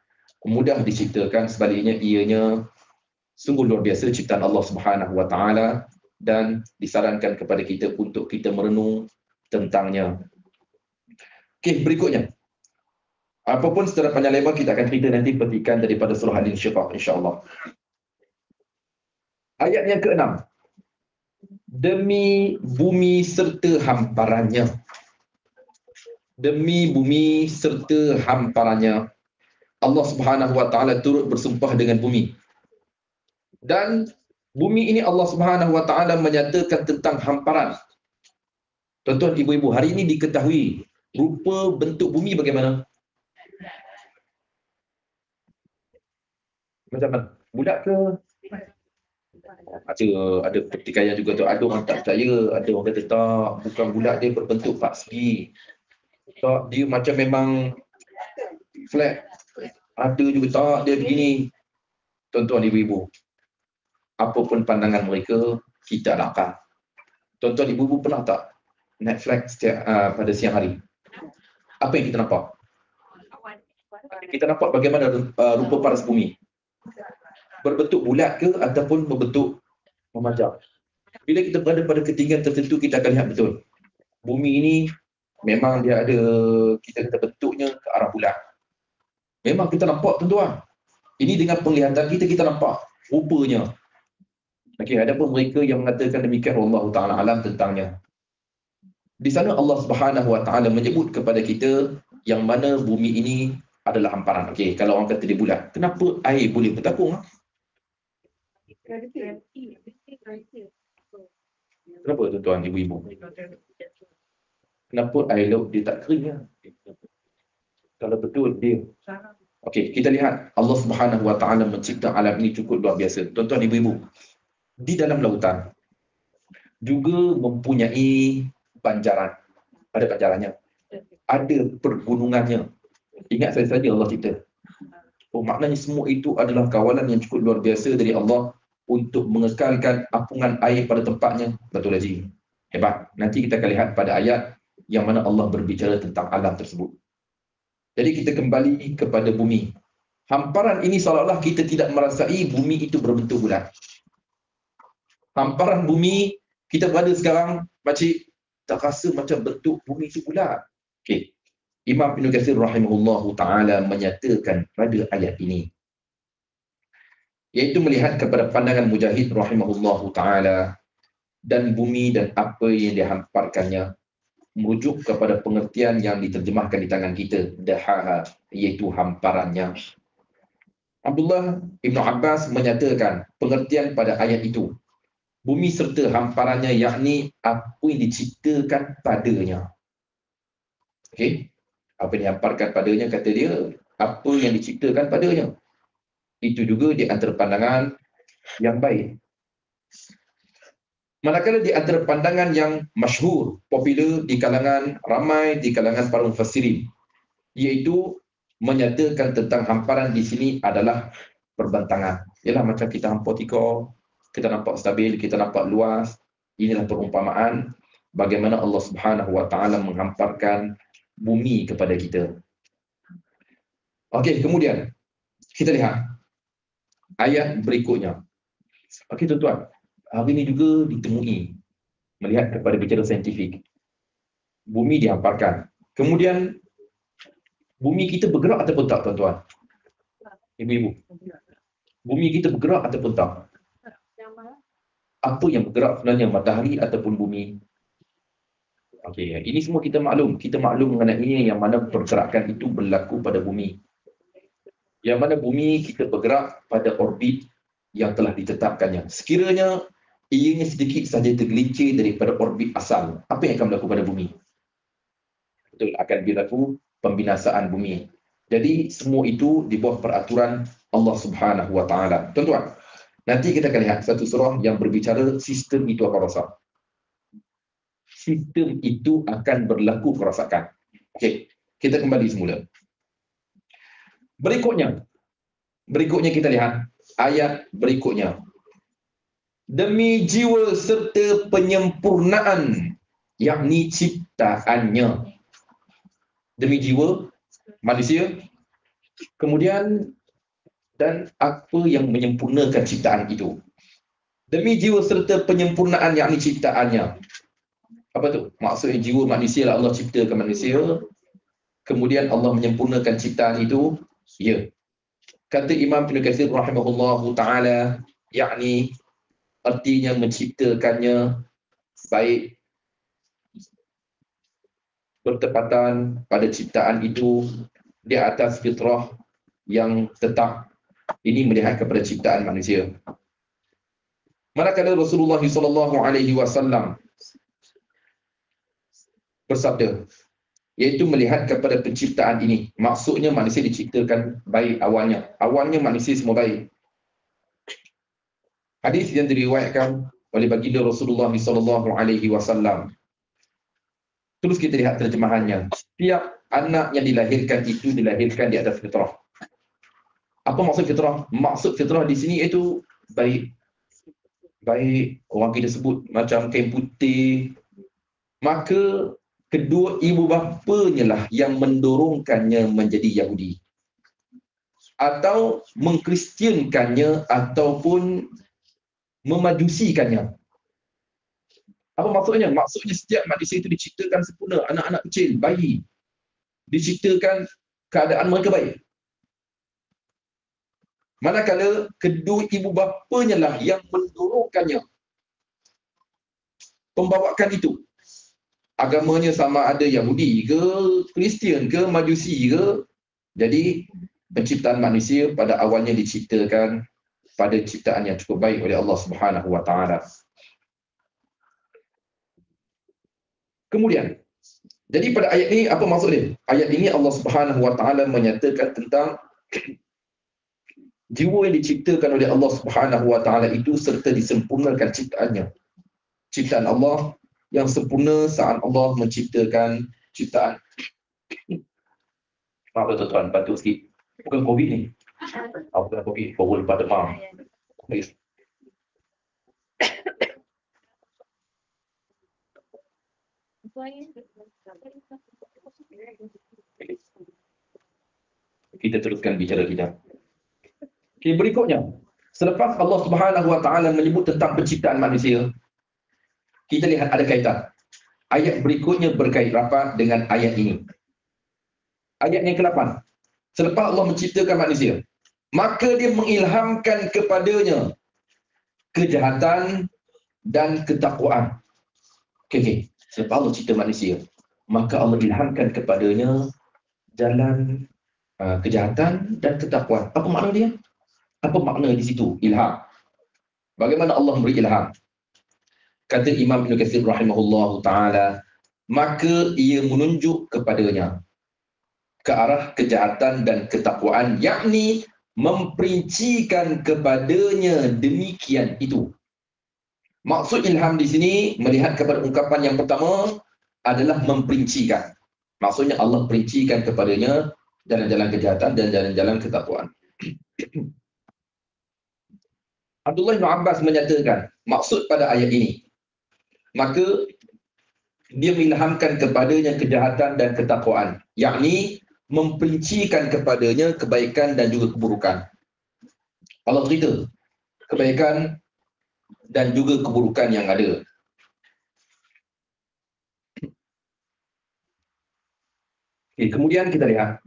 mudah diciptakan, sebaliknya ianya sungguh luar biasa ciptaan Allah Subhanahu Wa Taala dan disarankan kepada kita untuk kita merenung tentangnya. Okey, berikutnya. Apapun secara panjang lebar kita akan cerita nanti petikan daripada surah Al-Insyiqaq insya-Allah. Ayat yang ke-6. Demi bumi serta hamparannya. Demi bumi serta hamparannya. Allah Subhanahu Wa Taala turut bersumpah dengan bumi. Dan bumi ini Allah Subhanahu Wa Taala menyatakan tentang hamparan. Tuan-tuan, ibu-ibu, hari ini diketahui rupa bentuk bumi bagaimana? Macam mana? Bulat ke? Ada pertikaian juga tu. Ada orang tak percaya, ada orang kata tak, bukan bulat, dia berbentuk persegi. Tak, dia macam memang flat. Ada juga tak, dia begini. Tuan-tuan, ibu-ibu, apapun pandangan mereka, kita nakal. Tuan-tuan, ibu-ibu pernah tak Netflix pada siang hari? Apa yang kita nampak? Kita nampak bagaimana rupa paras bumi. Berbentuk bulat ke ataupun berbentuk memanjang. Bila kita berada pada ketinggian tertentu, kita akan lihat betul. Bumi ini memang dia ada, kita kata bentuknya ke arah bulat. Memang kita nampak tuan-tuan. Ini dengan penglihatan kita nampak rupanya. Okey, ada pun mereka yang mengatakan demikian, wallahu taala alam tentangnya. Di sana Allah Subhanahu Wa Taala menyebut kepada kita yang mana bumi ini adalah hamparan. Okey, kalau orang kata dia bulat, kenapa air boleh bertabung? Kenapa tuan-tuan, ibu-ibu? Kenapa air laut dia tak kering? Kalau betul dia. Okey, kita lihat Allah Subhanahu Wa Taala mencipta alam ini cukup luar biasa. Tuan-tuan, ibu-ibu, di dalam lautan juga mempunyai banjaran. Ada banjarannya. Ada pergunungannya. Ingat saja Allah cipta. Oh, maknanya semua itu adalah kawalan yang cukup luar biasa dari Allah untuk mengekalkan apungan air pada tempatnya. Betul Haji? Hebat. Nanti kita akan lihat pada ayat yang mana Allah berbicara tentang alam tersebut. Jadi kita kembali kepada bumi. Hamparan ini seolah-olah kita tidak merasai bumi itu berbentuk bulat. Hamparan bumi, kita berada sekarang, makcik, tak rasa macam bentuk bumi itu bulat. Okey. Imam Ibn Katsir rahimahullahu ta'ala menyatakan pada ayat ini, iaitu melihat kepada pandangan Mujahid rahimahullahu ta'ala, dan bumi dan apa yang dihamparkannya, merujuk kepada pengertian yang diterjemahkan di tangan kita, dahaha, iaitu hamparannya. Abdullah Ibn Abbas menyatakan pengertian pada ayat itu, bumi serta hamparannya, yakni apa yang diciptakan padanya. Okey, apa yang dihamparkan padanya, kata dia, apa yang diciptakan padanya. Itu juga di antara pandangan yang baik. Manakala di antara pandangan yang masyhur, popular di kalangan ramai di kalangan para mufassirin, iaitu menyatakan tentang hamparan di sini adalah perbentangan. Ialah macam kita hampar tikar, kita nampak stabil, kita nampak luas. Inilah perumpamaan bagaimana Allah Subhanahu Wa Taala menghamparkan bumi kepada kita. Okey, kemudian kita lihat ayat berikutnya. Okey tuan-tuan, hari ini juga ditemui melihat kepada bicara saintifik. Bumi dihamparkan. Kemudian bumi kita bergerak ataupun tak tuan-tuan? Ibu-ibu. Bumi kita bergerak ataupun tak? Apa yang bergerak sebenarnya, matahari ataupun bumi? Okey, ini semua kita maklum. Kita maklum mengenai yang mana pergerakan itu berlaku pada bumi. Yang mana bumi kita bergerak pada orbit yang telah ditetapkannya. Sekiranya ianya sedikit saja tergelincir daripada orbit asal, apa yang akan berlaku pada bumi? Betul, akan berlaku pembinasaan bumi. Jadi semua itu di bawah peraturan Allah Subhanahu Wa Taala. Tuan-tuan, nanti kita akan lihat satu surah yang berbicara sistem itu akan rosak. Sistem itu akan berlaku kerosakan. Okey, kita kembali semula. Berikutnya kita lihat ayat berikutnya. Demi jiwa serta penyempurnaan, yakni ciptaannya. Demi jiwa manusia, kemudian dan apa yang menyempurnakan ciptaan itu. Demi jiwa serta penyempurnaan, yakni ciptaannya. Apa tu? Maksudnya jiwa manusia lah, Allah ciptakan manusia, kemudian Allah menyempurnakan ciptaan itu. Ya. Kata Imam Ibn Katsir rahimahullahu ta'ala, yakni artinya menciptakannya baik bertepatan pada ciptaan itu di atas fitrah yang tetap. Ini melihat kepada ciptaan manusia. Manakala Rasulullah SAW bersabda, iaitu melihat kepada penciptaan ini. Maksudnya manusia diciptakan baik awalnya. Awalnya manusia semua baik. Hadis yang diriwayatkan oleh baginda Rasulullah SAW. Terus kita lihat terjemahannya. Setiap anak yang dilahirkan itu dilahirkan di atas fitrah. Apa maksud fitrah? Maksud fitrah di sini itu baik. Baik, orang kita sebut macam kain putih. Maka kedua ibu bapanya lah yang mendorongkannya menjadi Yahudi, atau mengkristiankannya ataupun memajusikannya. Apa maksudnya? Maksudnya setiap manusia itu diciptakan sempurna. Anak-anak kecil, bayi, diciptakan keadaan mereka baik. Manakala kedua ibu bapanya lah yang mendorongkannya, pembawakan itu. Agamanya sama ada Yahudi ke, Kristian ke, Majusi ke. Jadi penciptaan manusia pada awalnya diciptakan pada ciptaan yang cukup baik oleh Allah Subhanahu Wa Taala. Kemudian, jadi pada ayat ini apa maksud dia? Ayat ini Allah Subhanahu Wa Taala menyatakan tentang jiwa yang diciptakan oleh Allah Subhanahu Wa Taala itu serta disempurnakan ciptaannya. Ciptaan Allah yang sempurna saat Allah menciptakan ciptaan. Maaf tuan-tuan, batuk sikit. Bukan COVID ni. Bukan COVID, forward pada demam. Please. Kita teruskan bicara kita. Okay, berikutnya, selepas Allah Subhanahu Wa Taala menyebut tentang penciptaan manusia, kita lihat ada kaitan. Ayat berikutnya berkait rapat dengan ayat ini. Ayat yang ke-8. Selepas Allah menciptakan manusia, maka dia mengilhamkan kepadanya kejahatan dan ketakwaan. Okay. Selepas Allah cipta manusia, maka Allah ilhamkan kepadanya jalan kejahatan dan ketakwaan. Apa makna dia? Apa makna di situ? Ilham. Bagaimana Allah memberi ilham? Kata Imam Ibn Katsir rahimahullahu ta'ala, maka ia menunjuk kepadanya ke arah kejahatan dan ketakwaan, yakni memperincikan kepadanya demikian itu. Maksud ilham di sini melihat kepada ungkapan yang pertama adalah memperincikan. Maksudnya Allah perincikan kepadanya jalan-jalan kejahatan dan jalan-jalan ketakwaan. Abdullah bin Abbas menyatakan maksud pada ayat ini, maka dia mengilhamkan kepadanya kejahatan dan ketakwaan, yakni memperincikan kepadanya kebaikan dan juga keburukan. Allah cerita kebaikan dan juga keburukan yang ada. Okay, kemudian kita lihat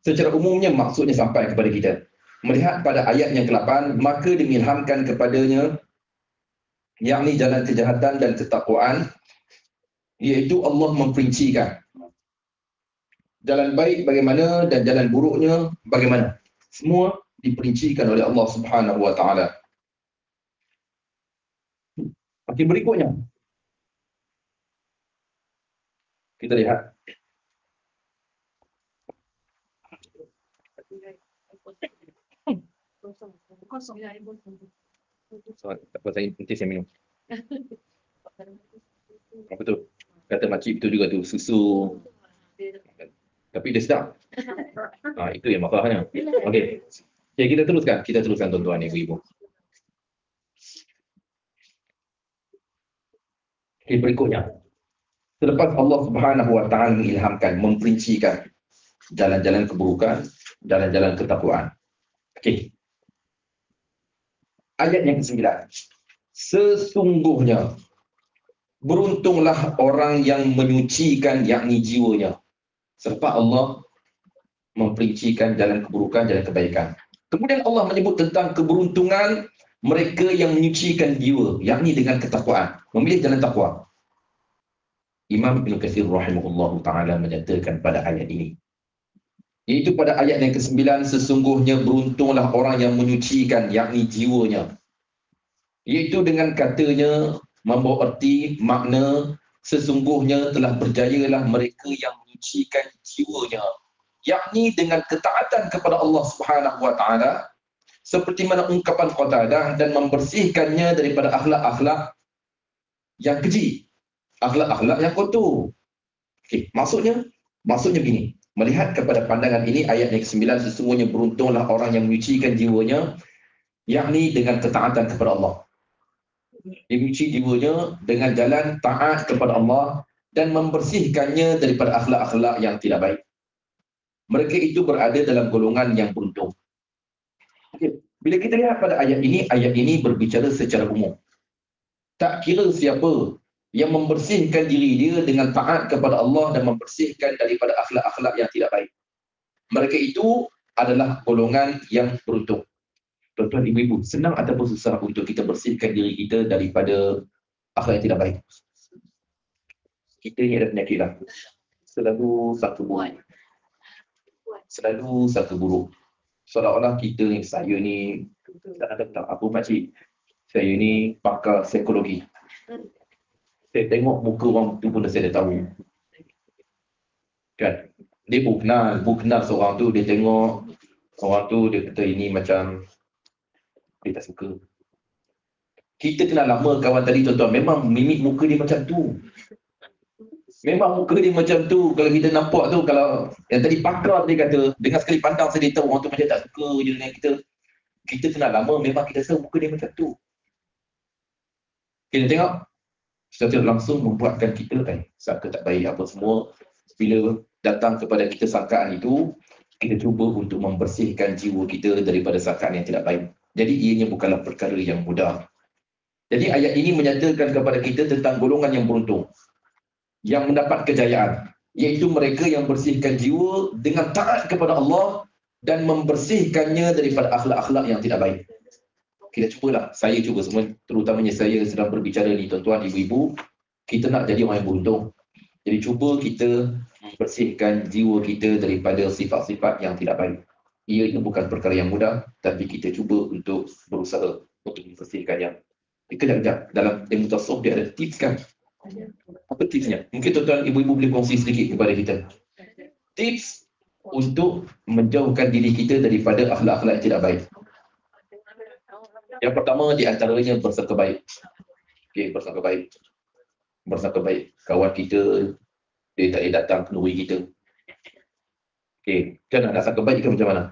secara umumnya maksudnya sampai kepada kita. Melihat pada ayat yang ke-8, maka dimilhamkan kepadanya yakni jalan kejahatan dan ketakwaan, iaitu Allah memperincikan jalan baik bagaimana dan jalan buruknya bagaimana. Semua diperincikan oleh Allah Subhanahu wa taala. Okey, berikutnya kita lihat tak apa, nanti saya minum. Apa tu? Kata makcik tu juga tu, susu. Tapi dia sedap. Itu yang masalahnya. Okey. Okay, kita teruskan tuan-tuan ibu-ibu. Okay, berikutnya. Selepas Allah Subhanahu wa taala mengilhamkan, memperincikan jalan-jalan keburukan, jalan-jalan ketakwaan. Okey. Ayat yang ke-9. Sesungguhnya beruntunglah orang yang menyucikan yakni jiwanya. Selepas Allah memperincikan jalan keburukan, jalan kebaikan. Kemudian Allah menyebut tentang keberuntungan mereka yang menyucikan jiwa, yakni dengan ketakwaan, memilih jalan takwa. Imam Ibn Katsir rahimahullahu ta'ala menyatakan pada ayat ini, iaitu pada ayat yang ke-9, sesungguhnya beruntunglah orang yang menyucikan yakni jiwanya, iaitu dengan katanya membawa erti makna sesungguhnya telah berjayalah mereka yang menyucikan jiwanya, yakni dengan ketaatan kepada Allah Subhanahu wa taala, seperti mana ungkapan Qatadah, dan membersihkannya daripada akhlak-akhlak yang keji, akhlak-akhlak yang kotor. Okey, maksudnya begini. Melihat kepada pandangan ini, ayat yang ke-9, sesungguhnya beruntunglah orang yang menyucikan jiwanya, yakni dengan ketaatan kepada Allah. Dia menyuci jiwanya dengan jalan taat kepada Allah dan membersihkannya daripada akhlak-akhlak yang tidak baik. Mereka itu berada dalam golongan yang beruntung. Okay. Bila kita lihat pada ayat ini berbicara secara umum. Tak kira siapa yang membersihkan diri dia dengan taat kepada Allah dan membersihkan daripada akhlak-akhlak yang tidak baik, mereka itu adalah golongan yang beruntung. Tuan-tuan, ibu-ibu, senang ataupun susah untuk kita bersihkan diri kita daripada akhlak yang tidak baik? Kita ni ada penyakit lah. Selalu satu buruk. Seolah-olah kita ni, saya ni, tak apa makcik, saya ni pakar psikologi. Saya tengok muka orang tu pun saya dah tahu. Kan? Dia kenal seorang tu, dia tengok orang tu, dia kata ini macam dia tak suka. Kita kenal lama kawan tadi, tuan-tuan, memang mimik muka dia macam tu. Memang muka dia macam tu. Kalau kita nampak tu, kalau yang tadi pakar dia kata, dengan sekali pandang saya dia tahu orang tu macam tak suka je dengan kita. Kita kenal lama, memang kita rasa muka dia macam tu. Kita tengok, secara langsung membuatkan kita sangka tak baik apa semua. Bila datang kepada kita sangkaan itu, kita cuba untuk membersihkan jiwa kita daripada sangkaan yang tidak baik. Jadi ianya bukanlah perkara yang mudah. Jadi ayat ini menyatakan kepada kita tentang golongan yang beruntung, yang mendapat kejayaan, iaitu mereka yang bersihkan jiwa dengan taat kepada Allah dan membersihkannya daripada akhlak-akhlak yang tidak baik. Kita cubalah, saya cuba semua, terutamanya saya sedang berbicara ni, tuan-tuan, ibu-ibu, kita nak jadi orang yang beruntung. Jadi cuba kita membersihkan jiwa kita daripada sifat-sifat yang tidak baik. Ia itu bukan perkara yang mudah, tapi kita cuba untuk berusaha untuk membersihkannya. Kejap-kejap, dalam ilmu tasawuf dia ada tips kan? Apa tipsnya? Mungkin tuan-tuan, ibu-ibu boleh kongsi sedikit kepada kita. Tips untuk menjauhkan diri kita daripada akhlak-akhlak yang tidak baik. Yang pertama di antaranya bersangka baik. Okey, bersangka baik. Bersangka baik. Kawan kita, dia tak boleh datang kenduri kita. Okey, macam mana nak sangka baik ke macam mana?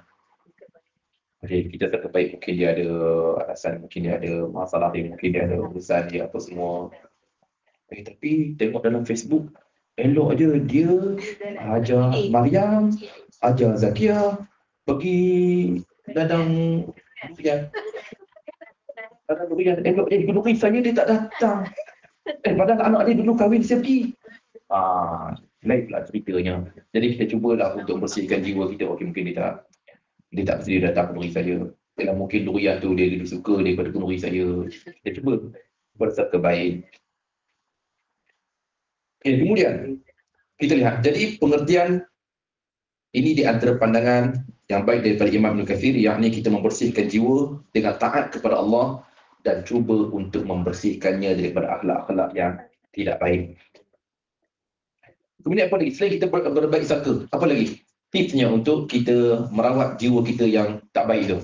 Okey, kita sangka baik mungkin dia ada alasan, mungkin dia ada masalah dia, mungkin dia ada urusan dia apa semua. Tapi tengok dalam Facebook, elok aja dia ajar Mariam, ajar Zakia pergi dadang durian. Dadang durian, elok dia kenduri saya dia tak datang. Padahal anak dia dulu kahwin saya pergi. Lain pula ceritanya. Jadi kita cubalah untuk bersihkan jiwa kita. Okey, mungkin dia tak bersedia datang kenduri saya. Yalah, mungkin durian tu dia lebih suka daripada kenduri saya. Kita cuba bersangka baik. Okay, kemudian kita lihat. Jadi pengertian ini di antara pandangan yang baik daripada Imam Ibn Kathir, yakni kita membersihkan jiwa dengan taat kepada Allah dan cuba untuk membersihkannya daripada akhlak-akhlak yang tidak baik. Kemudian apa lagi? Selain kita berbaik sangka, apa lagi tipsnya untuk kita merawat jiwa kita yang tak baik itu?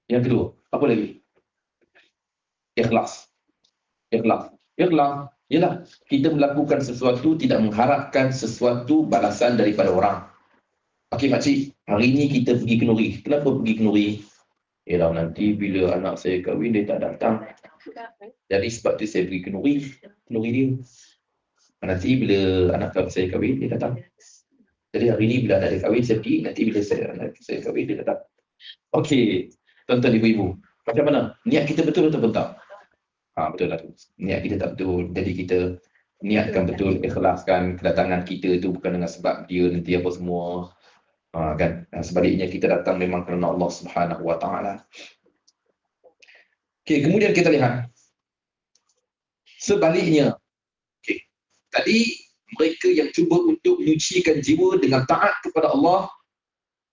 Yang kedua, apa lagi? Ikhlas. Ikhlas ialah kita melakukan sesuatu tidak mengharapkan sesuatu balasan daripada orang. Okey makcik, hari ini kita pergi kenduri. Kenapa pergi kenduri? Ialah nanti bila anak saya kahwin dia tak datang. Jadi sebab tu saya pergi kenduri dia. Nanti bila anak saya kahwin dia datang. Jadi hari ini bila anak dia kahwin saya pergi, nanti bila anak saya kahwin dia datang. Okey, tuan-tuan ibu-ibu, macam mana? Niat kita betul atau tak? Betul lah tu. Niat kita tak betul. Jadi kita niatkan betul, ikhlaskan kedatangan kita itu bukan dengan sebab dia nanti apa semua. Kan? Sebaliknya kita datang memang kerana Allah Subhanahu Wa Taala. Okey, kemudian kita lihat sebaliknya. Okey. Tadi mereka yang cuba untuk menyucikan jiwa dengan taat kepada Allah,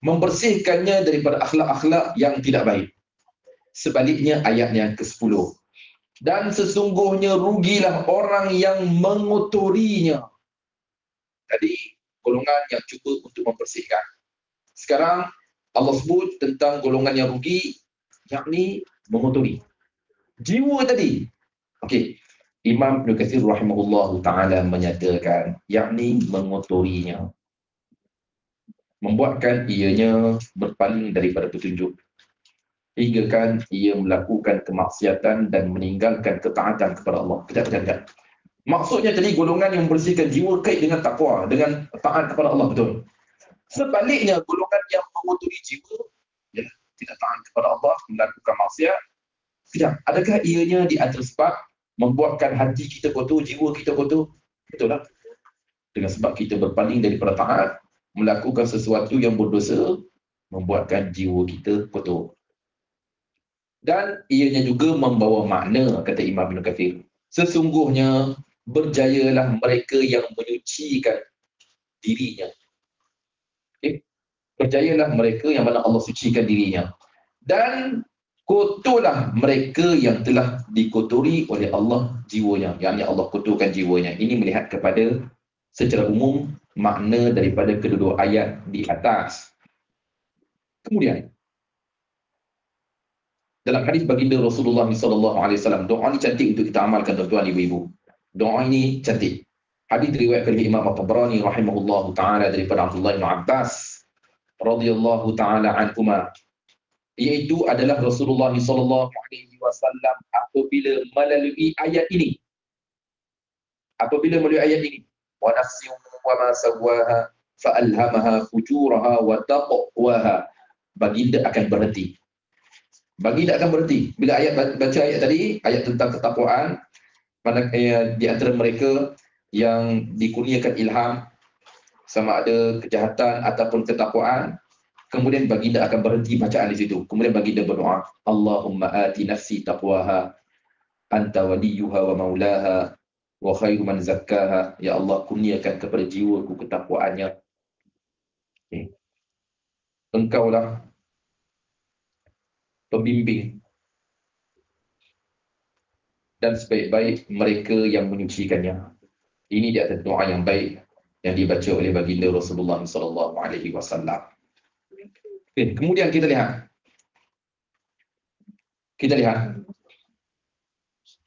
membersihkannya daripada akhlak-akhlak yang tidak baik. Sebaliknya ayat yang ke-10. Dan sesungguhnya rugilah orang yang mengotorinya. Tadi golongan yang cuba untuk membersihkan. Sekarang Allah sebut tentang golongan yang rugi, yakni mengotori jiwa tadi. Okey, Imam Ibn Katsir rahimahullahu taala menyatakan yakni mengotorinya, membuatkan ianya berpaling daripada petunjuk, hingga kan ia melakukan kemaksiatan dan meninggalkan ketaatan kepada Allah. Kejap. Maksudnya tadi golongan yang membersihkan jiwa kait dengan takwa, dengan taat kepada Allah, betul. Sebaliknya golongan yang mengotori jiwa, ya, tidak taat kepada Allah, melakukan maksiat. Kejap, adakah ianya di antara sebab membuatkan hati kita kotor, jiwa kita kotor? Betul lah. Dengan sebab kita berpaling daripada taat, melakukan sesuatu yang berdosa, membuatkan jiwa kita kotor. Dan ianya juga membawa makna, kata Imam Ibn Katsir, sesungguhnya berjayalah mereka yang menyucikan dirinya. Okay? Berjayalah mereka yang mana Allah sucikan dirinya. Dan kotorlah mereka yang telah dikotori oleh Allah jiwanya. Yang Allah kotorkan jiwanya. Ini melihat kepada secara umum makna daripada kedua ayat di atas. Kemudian dalam hadis baginda Rasulullah SAW, doa ini cantik untuk kita amalkan, tuan-tuan ibu-ibu. Doa ini cantik. Hadis diriwayatkan oleh Imam At-Tabrani rahimahullahu taala daripada Abdullah bin Abbas radhiyallahu taala anhuma, iaitu adalah Rasulullah SAW apabila melalui ayat ini, wa nafsin wa ma sawwaha fa alhamaha fujuraha wa taqwaha, baginda akan berhenti. Bila ayat baca ayat tadi, ayat tentang ketakwaan, di antara mereka yang dikurniakan ilham sama ada kejahatan ataupun ketakwaan, kemudian baginda akan berhenti bacaan di situ. Kemudian baginda berdoa, Allahumma ati nafsi taqwaha, anta waliyuha wa maulaha, wa khairu man zakkaha. Ya Allah, kurniakan kepada jiwaku ketakwaannya. Okay. Engkaulah pembimbing dan sebaik-baik mereka yang menyucikannya. Ini di atas doa yang baik yang dibaca oleh baginda Rasulullah SAW. Okay. Kemudian kita lihat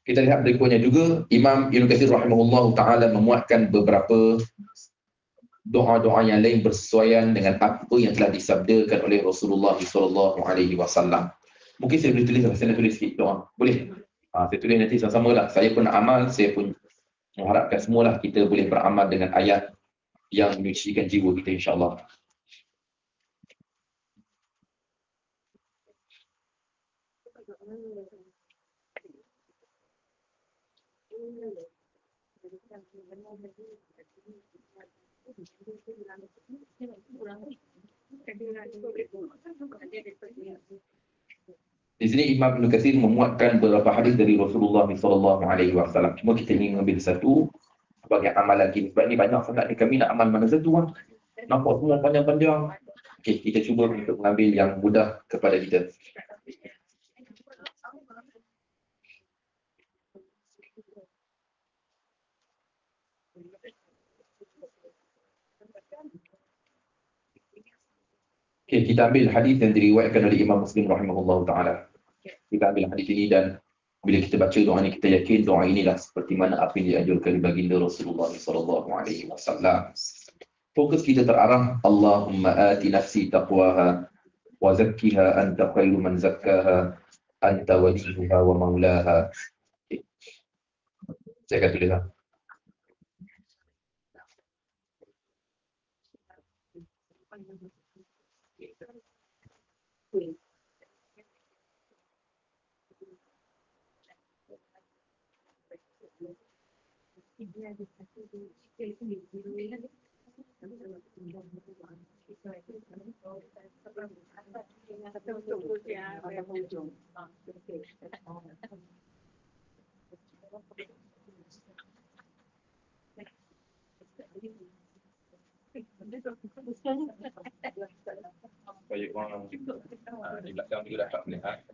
Kita lihat berikutnya juga, Imam Ibn Katsir rahimahullah ta'ala memuatkan beberapa doa-doa yang lain bersesuaian dengan apa yang telah disabdakan oleh Rasulullah SAW. Mungkin saya boleh tulis, saya nak tulis sikit doa. Boleh? Saya tulis nanti sama-sama lah. Saya pun nak amal, saya pun mengharapkan semualah kita boleh beramal dengan ayat yang menyucikan jiwa kita, insyaAllah. Di sini Imam Ibn Katsir memuatkan beberapa hadis dari Rasulullah SAW. Cuma kita ingin mengambil satu sebagai amalan kita. Sebab ni banyak sangat ni, kami nak amal mana satu kan? Nampak semua panjang-panjang. Okey, kita cuba untuk mengambil yang mudah kepada kita. Okey, kita ambil hadis yang diriwayatkan oleh Imam Muslim rahimahullah ta'ala. Kita ambil hadis ini dan bila kita baca doa ini, kita yakin doa inilah seperti mana apa yang dianjurkan baginda Rasulullah SAW. Fokus kita terarah, Allahumma ati nafsi taqwaha wa zakkiha anta khairu man zakkaha anta waliyuha wa maulaha. Okay. Saya akan tulislah. Baik, orang di belakang juga dapat melihat.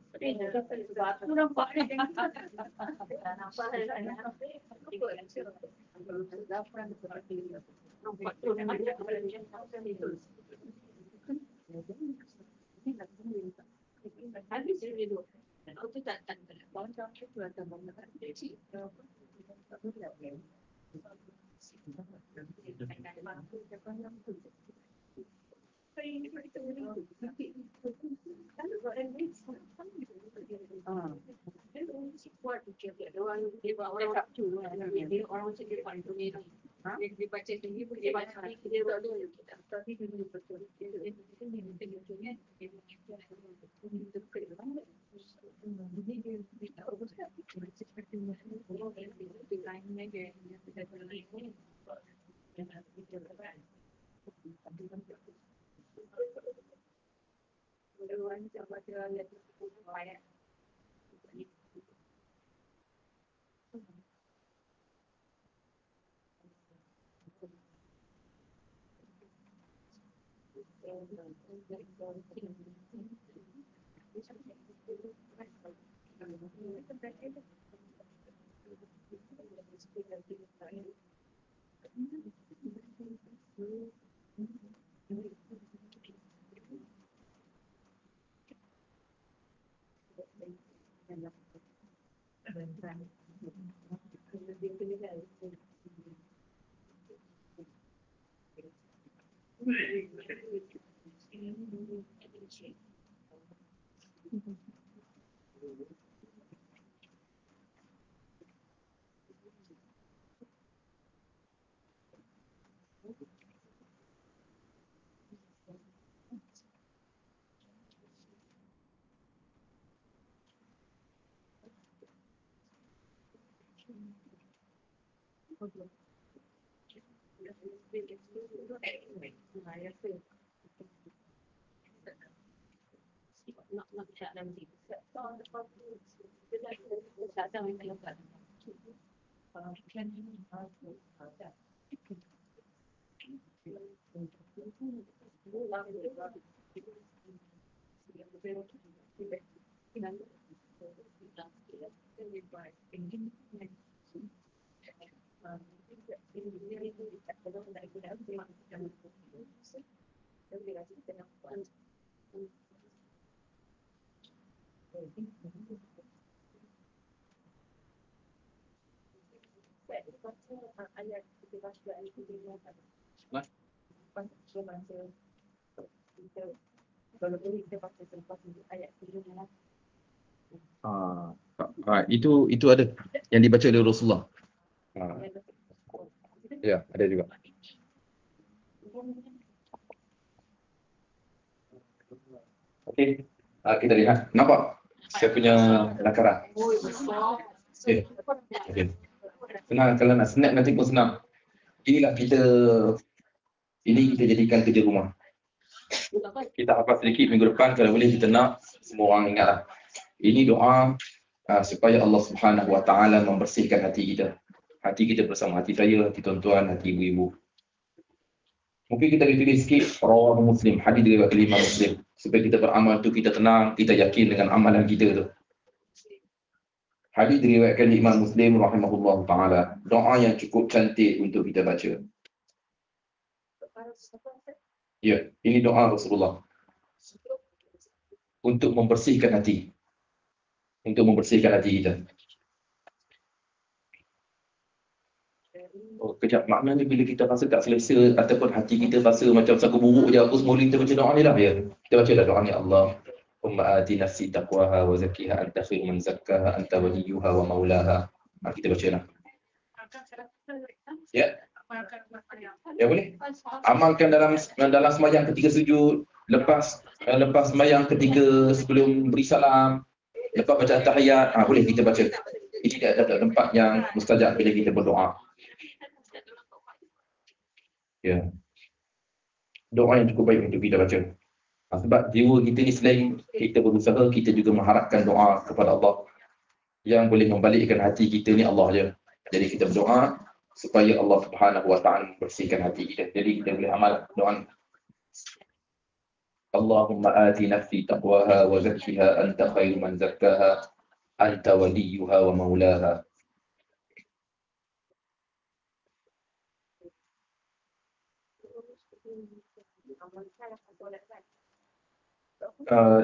ayat kita baca ayat kedua kan. Nah. Kalau boleh kita baca selepas ayat kedua. Itu ada yang dibaca oleh Rasulullah. Ya, ada juga. Okey. Kita lihat. Nampak? Saya punya lakaran. Okay. Senang, kalau nak snap nanti pun senang. Ini kita jadikan kerja rumah. Kita hafal sedikit minggu depan, kalau boleh kita nak, semua orang ingatlah. Ini doa supaya Allah Subhanahu Wa Taala membersihkan hati kita. Hati kita bersama hati saya, hati tuan-tuan, hati ibu-ibu. Mungkin kita boleh tulis sikit rawah Muslim, hadis diriwayatkan oleh Imam Muslim, supaya kita beramal tu kita tenang, kita yakin dengan amalan kita tu. Hadis diriwayatkan oleh Imam Muslim rahimahullah taala. Doa yang cukup cantik untuk kita baca. Ya, ini doa Rasulullah untuk membersihkan hati. Untuk membersihkan hati kita. Oh, kejap, maknanya bila kita rasa tak selesa ataupun hati kita rasa macam sangka buruk je, aku semua kita baca doa ni lah ya. Kita baca dah doa ni, Allahumma ati nafsi taqwaha wa zakkiha anta khairu man zakkaha anta waliyuha wa maulaha. Kita baca lah. Ya. Ya boleh. Amalkan dalam sembahyang ketika sujud, lepas sembahyang ketika sebelum beri salam, lepas baca tahiyat, boleh kita baca. Ini ada tempat yang mustajab bila kita berdoa. Ya. Doa yang cukup baik untuk kita baca. Sebab jiwa kita ni selain kita berusaha, kita juga mengharapkan doa kepada Allah. Yang boleh membalikkan hati kita ni Allah je. Jadi kita berdoa supaya Allah Subhanahu Wa Taala bersihkan hati kita. Jadi kita boleh amal doa. Allahumma ati nafsi taqwaha wa zakkiha anta khairu man zakkaha anta waliyuha wa maulaha.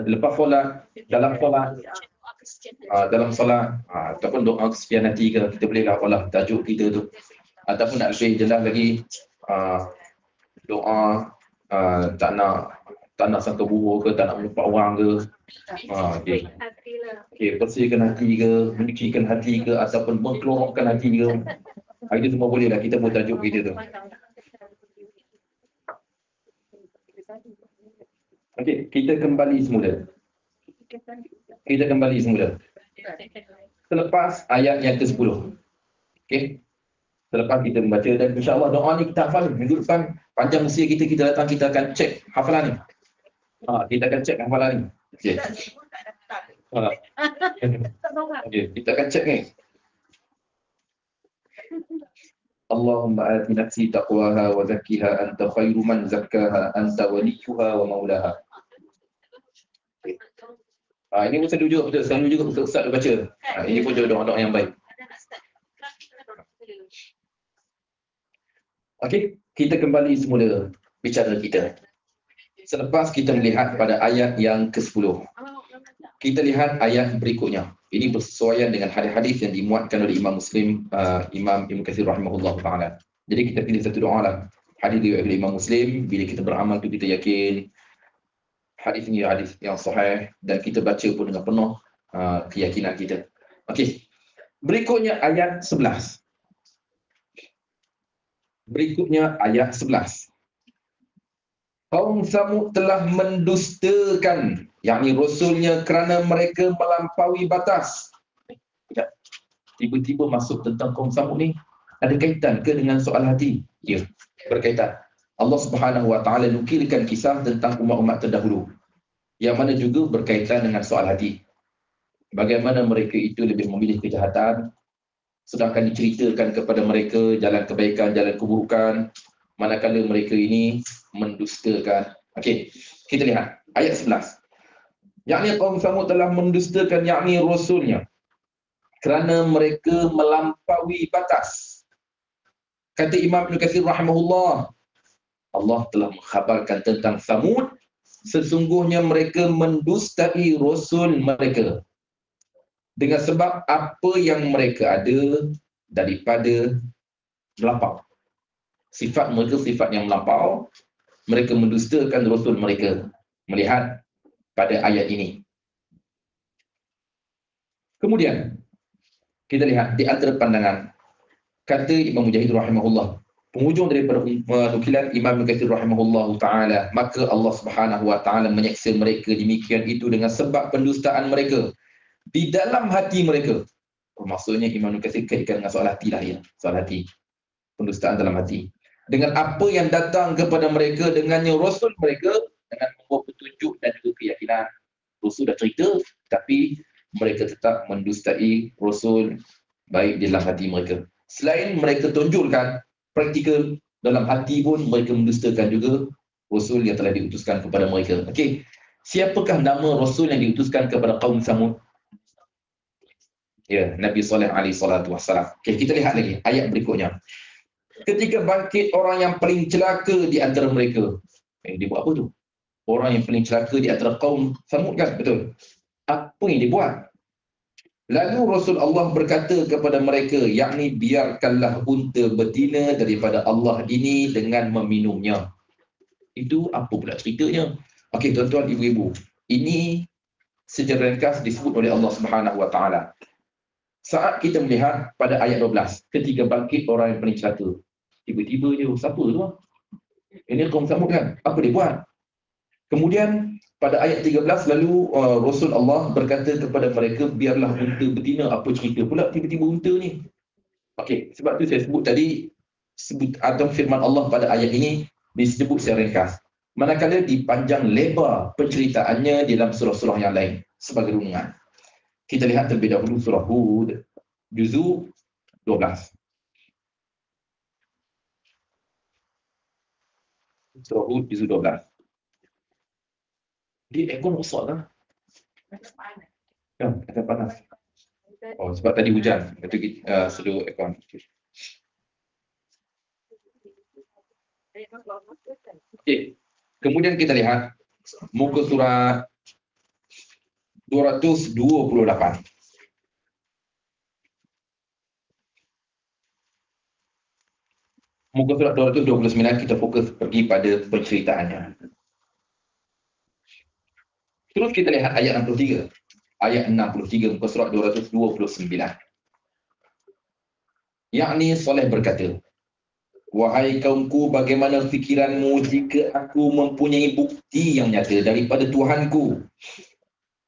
Lepas solat, dalam solat ataupun doa kesekian hati kita bolehlah olah tajuk kita tu, ataupun nak lebih jelas lagi doa tak nak sangka buruk ke, tak nak menyupak orang ke, bersihkan hati ke, menyucikan hati ke, ataupun mengkelorokkan hati ke, itu semua bolehlah kita buat tajuk kita tu. Okey, kita kembali semula. Selepas ayat yang ke-10. Okey. Selepas kita membaca, dan insya-Allah doa ni kita hafal. Minggu depan panjang usia kita datang, kita akan cek hafalan ni. Kita akan cek hafalan ni. Okey. Okey, kita akan cek ni. Allahumma ati nafsi taqwaha wa zakkiha anta khairu man zakkaha anta waliyuha wa maulaha. Ini pun selalu juga Ustaz baca. Ini pun doa-doa yang baik. Okey, kita kembali semula bicara kita. Selepas kita melihat pada ayat yang ke-10. Kita lihat ayat berikutnya. Ini bersesuaian dengan hadis-hadis yang dimuatkan oleh Imam Muslim, Imam Ibn Katsir rahimahullah taala. Jadi kita pilih satu doa lah. Hadis riwayat Imam Muslim, bila kita beramal tu kita yakin hadis ini hadis yang sahih dan kita baca pun dengan penuh keyakinan kita. Okey. Berikutnya ayat 11. Kaum Samud telah mendustakan, yakni Rasulnya, kerana mereka melampaui batas. Tiba-tiba masuk tentang kaum Samud ni, ada kaitan ke dengan soal hati? Ya, berkaitan. Allah Subhanahu Wa Taala nukilkan kisah tentang umat-umat terdahulu, yang mana juga berkaitan dengan soal hati. Bagaimana mereka itu lebih memilih kejahatan, sedangkan diceritakan kepada mereka jalan kebaikan, jalan keburukan, manakala mereka ini mendustakan. Okey, kita lihat ayat 11. Yakni kaum Samud telah mendustakan, yakni Rasulnya, kerana mereka melampaui batas. Kata Imam Ibn Katsir rahimahullah, Allah telah mengkhabarkan tentang Samud, sesungguhnya mereka mendustai Rasul mereka dengan sebab apa yang mereka ada daripada melampau. Sifat mereka sifat yang melampau. Mereka mendustakan Rasul mereka. Melihat pada ayat ini. Kemudian kita lihat di antara pandangan kata Imam Mujahid rahimahullah, penghujung daripada nukilan Imam Katsir rahimahullah taala, maka Allah Subhanahu wa taala menyeksa mereka demikian itu dengan sebab pendustaan mereka di dalam hati mereka. Maksudnya Imam Katsir kaitkan dengan soal hati lah ya, soal hati. Pendustaan dalam hati. Dengan apa yang datang kepada mereka dengannya Rasul mereka dengan membawa petunjuk dan juga keyakinan. Rasul dah cerita tapi mereka tetap mendustai Rasul baik di dalam hati mereka. Selain mereka tonjolkan praktikal dalam hati pun mereka mendustakan juga Rasul yang telah diutuskan kepada mereka. Okey. Siapakah nama Rasul yang diutuskan kepada kaum Samud? Ya, Nabi Saleh alaihi salatu wassalam. Okey, kita lihat lagi ayat berikutnya. Ketika bangkit orang yang paling celaka di antara mereka. Dia buat apa tu? Orang yang paling celaka di antara kaum Samud kan? Betul. Apa yang dia buat? Lalu Rasul Allah berkata kepada mereka, yakni biarkanlah unta betina daripada Allah ini dengan meminumnya. Itu apa pula ceritanya? Okey tuan-tuan, ibu-ibu. Ini secara ringkas disebut oleh Allah Subhanahu wa taala. Saat kita melihat pada ayat 12, ketika bangkit orang yang paling celaka. Tiba-tiba dia, siapa tu? Ini kaum Samud kan? Apa dia buat? Kemudian pada ayat 13 lalu Rasul Allah berkata kepada mereka, biarlah unta betina. Apa cerita pula tiba-tiba unta ni? Okey, sebab tu saya sebut tadi atau firman Allah pada ayat ini disebut secara ringkas. Manakala dipanjang lebar penceritaannya di dalam surah-surah yang lain sebagai runungan. Kita lihat terlebih dahulu surah Hud juzuk 12. Surah Hud juzuk 12. Dia aircon rosak lah. Ya, kata panas. Oh, sebab tadi hujan. Itu kita seduh aircon. Okey. Kemudian kita lihat muka surat 228. Muka surat 229 kita fokus pergi pada penceritaannya. Terus kita lihat ayat 63. Ayat 63 muka surat 229. Yakni Saleh berkata, wahai kaumku, bagaimana fikiranmu jika aku mempunyai bukti yang nyata daripada Tuhanku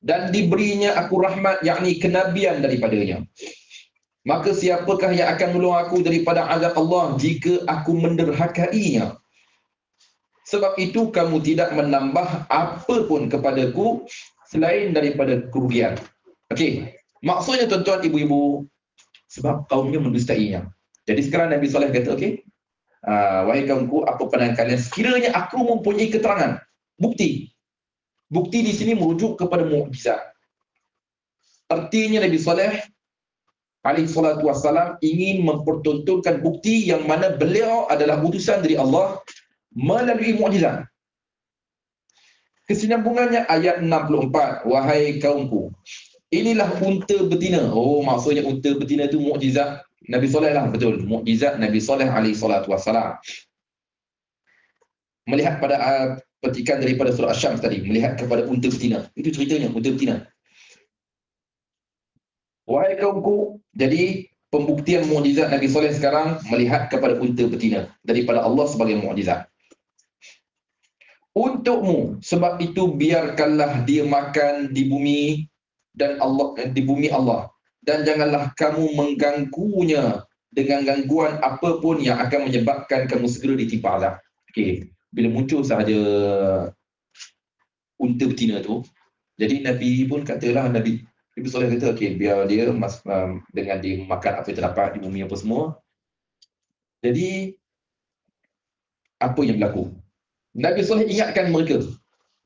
dan diberinya aku rahmat, yakni kenabian daripadanya. Maka siapakah yang akan menolong aku daripada azab Allah jika aku menderhakainya? Sebab itu kamu tidak menambah apa pun kepadaku selain daripada kerugian. Okey, maksudnya tuan-tuan ibu-ibu, sebab kaumnya mendustainya. Jadi sekarang Nabi Saleh kata, okey, wahai kaumku, apa pandangan kalian sekiranya aku mempunyai keterangan, bukti. Bukti di sini merujuk kepada mukjizat. Artinya Nabi Saleh alaihi salatu wassalam ingin mempertontonkan bukti yang mana beliau adalah utusan dari Allah melalui mukjizat. Kesinambungannya ayat 64, wahai kaumku, inilah unta betina. Oh, maksudnya unta betina itu mukjizat Nabi Saleh lah, betul. Mukjizat Nabi Saleh alaihi salatu wassalam. Melihat pada petikan daripada surah Asy-Syams tadi, melihat kepada unta betina. Itu ceritanya, unta betina. Wahai kaumku, jadi pembuktian mukjizat Nabi Saleh sekarang melihat kepada unta betina daripada Allah sebagai mukjizat. Untukmu, sebab itu biarkanlah dia makan di bumi dan Allah di bumi Allah, dan janganlah kamu mengganggunya dengan gangguan apapun yang akan menyebabkan kamu segera ditimpa azab. Okey, bila muncul sahaja unta betina tu, jadi Nabi pun katalah, Nabi Saleh kata, okey, biar dia dengan dia makan apa yang terdapat di bumi apa semua. Jadi apa yang berlaku? Nabi Saleh ingatkan mereka,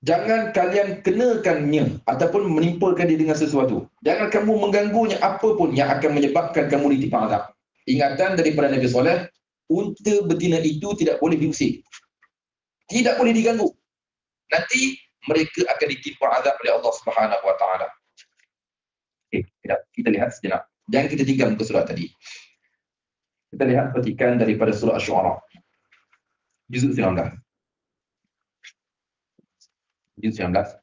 jangan kalian kenakannya ataupun menimpakan dia dengan sesuatu. Jangan kamu mengganggunya apapun yang akan menyebabkan kamu ditimpa azab. Ingatan daripada Nabi Saleh, unta betina itu tidak boleh diusik. Tidak boleh diganggu. Nanti mereka akan ditimpa azab oleh Allah Subhanahu wa taala. Kita lihat sejenak. Jangan kita tinggal muka surat tadi. Kita lihat petikan daripada surah Asy-Syu'ara. Juzuk 19. Juzuk 19.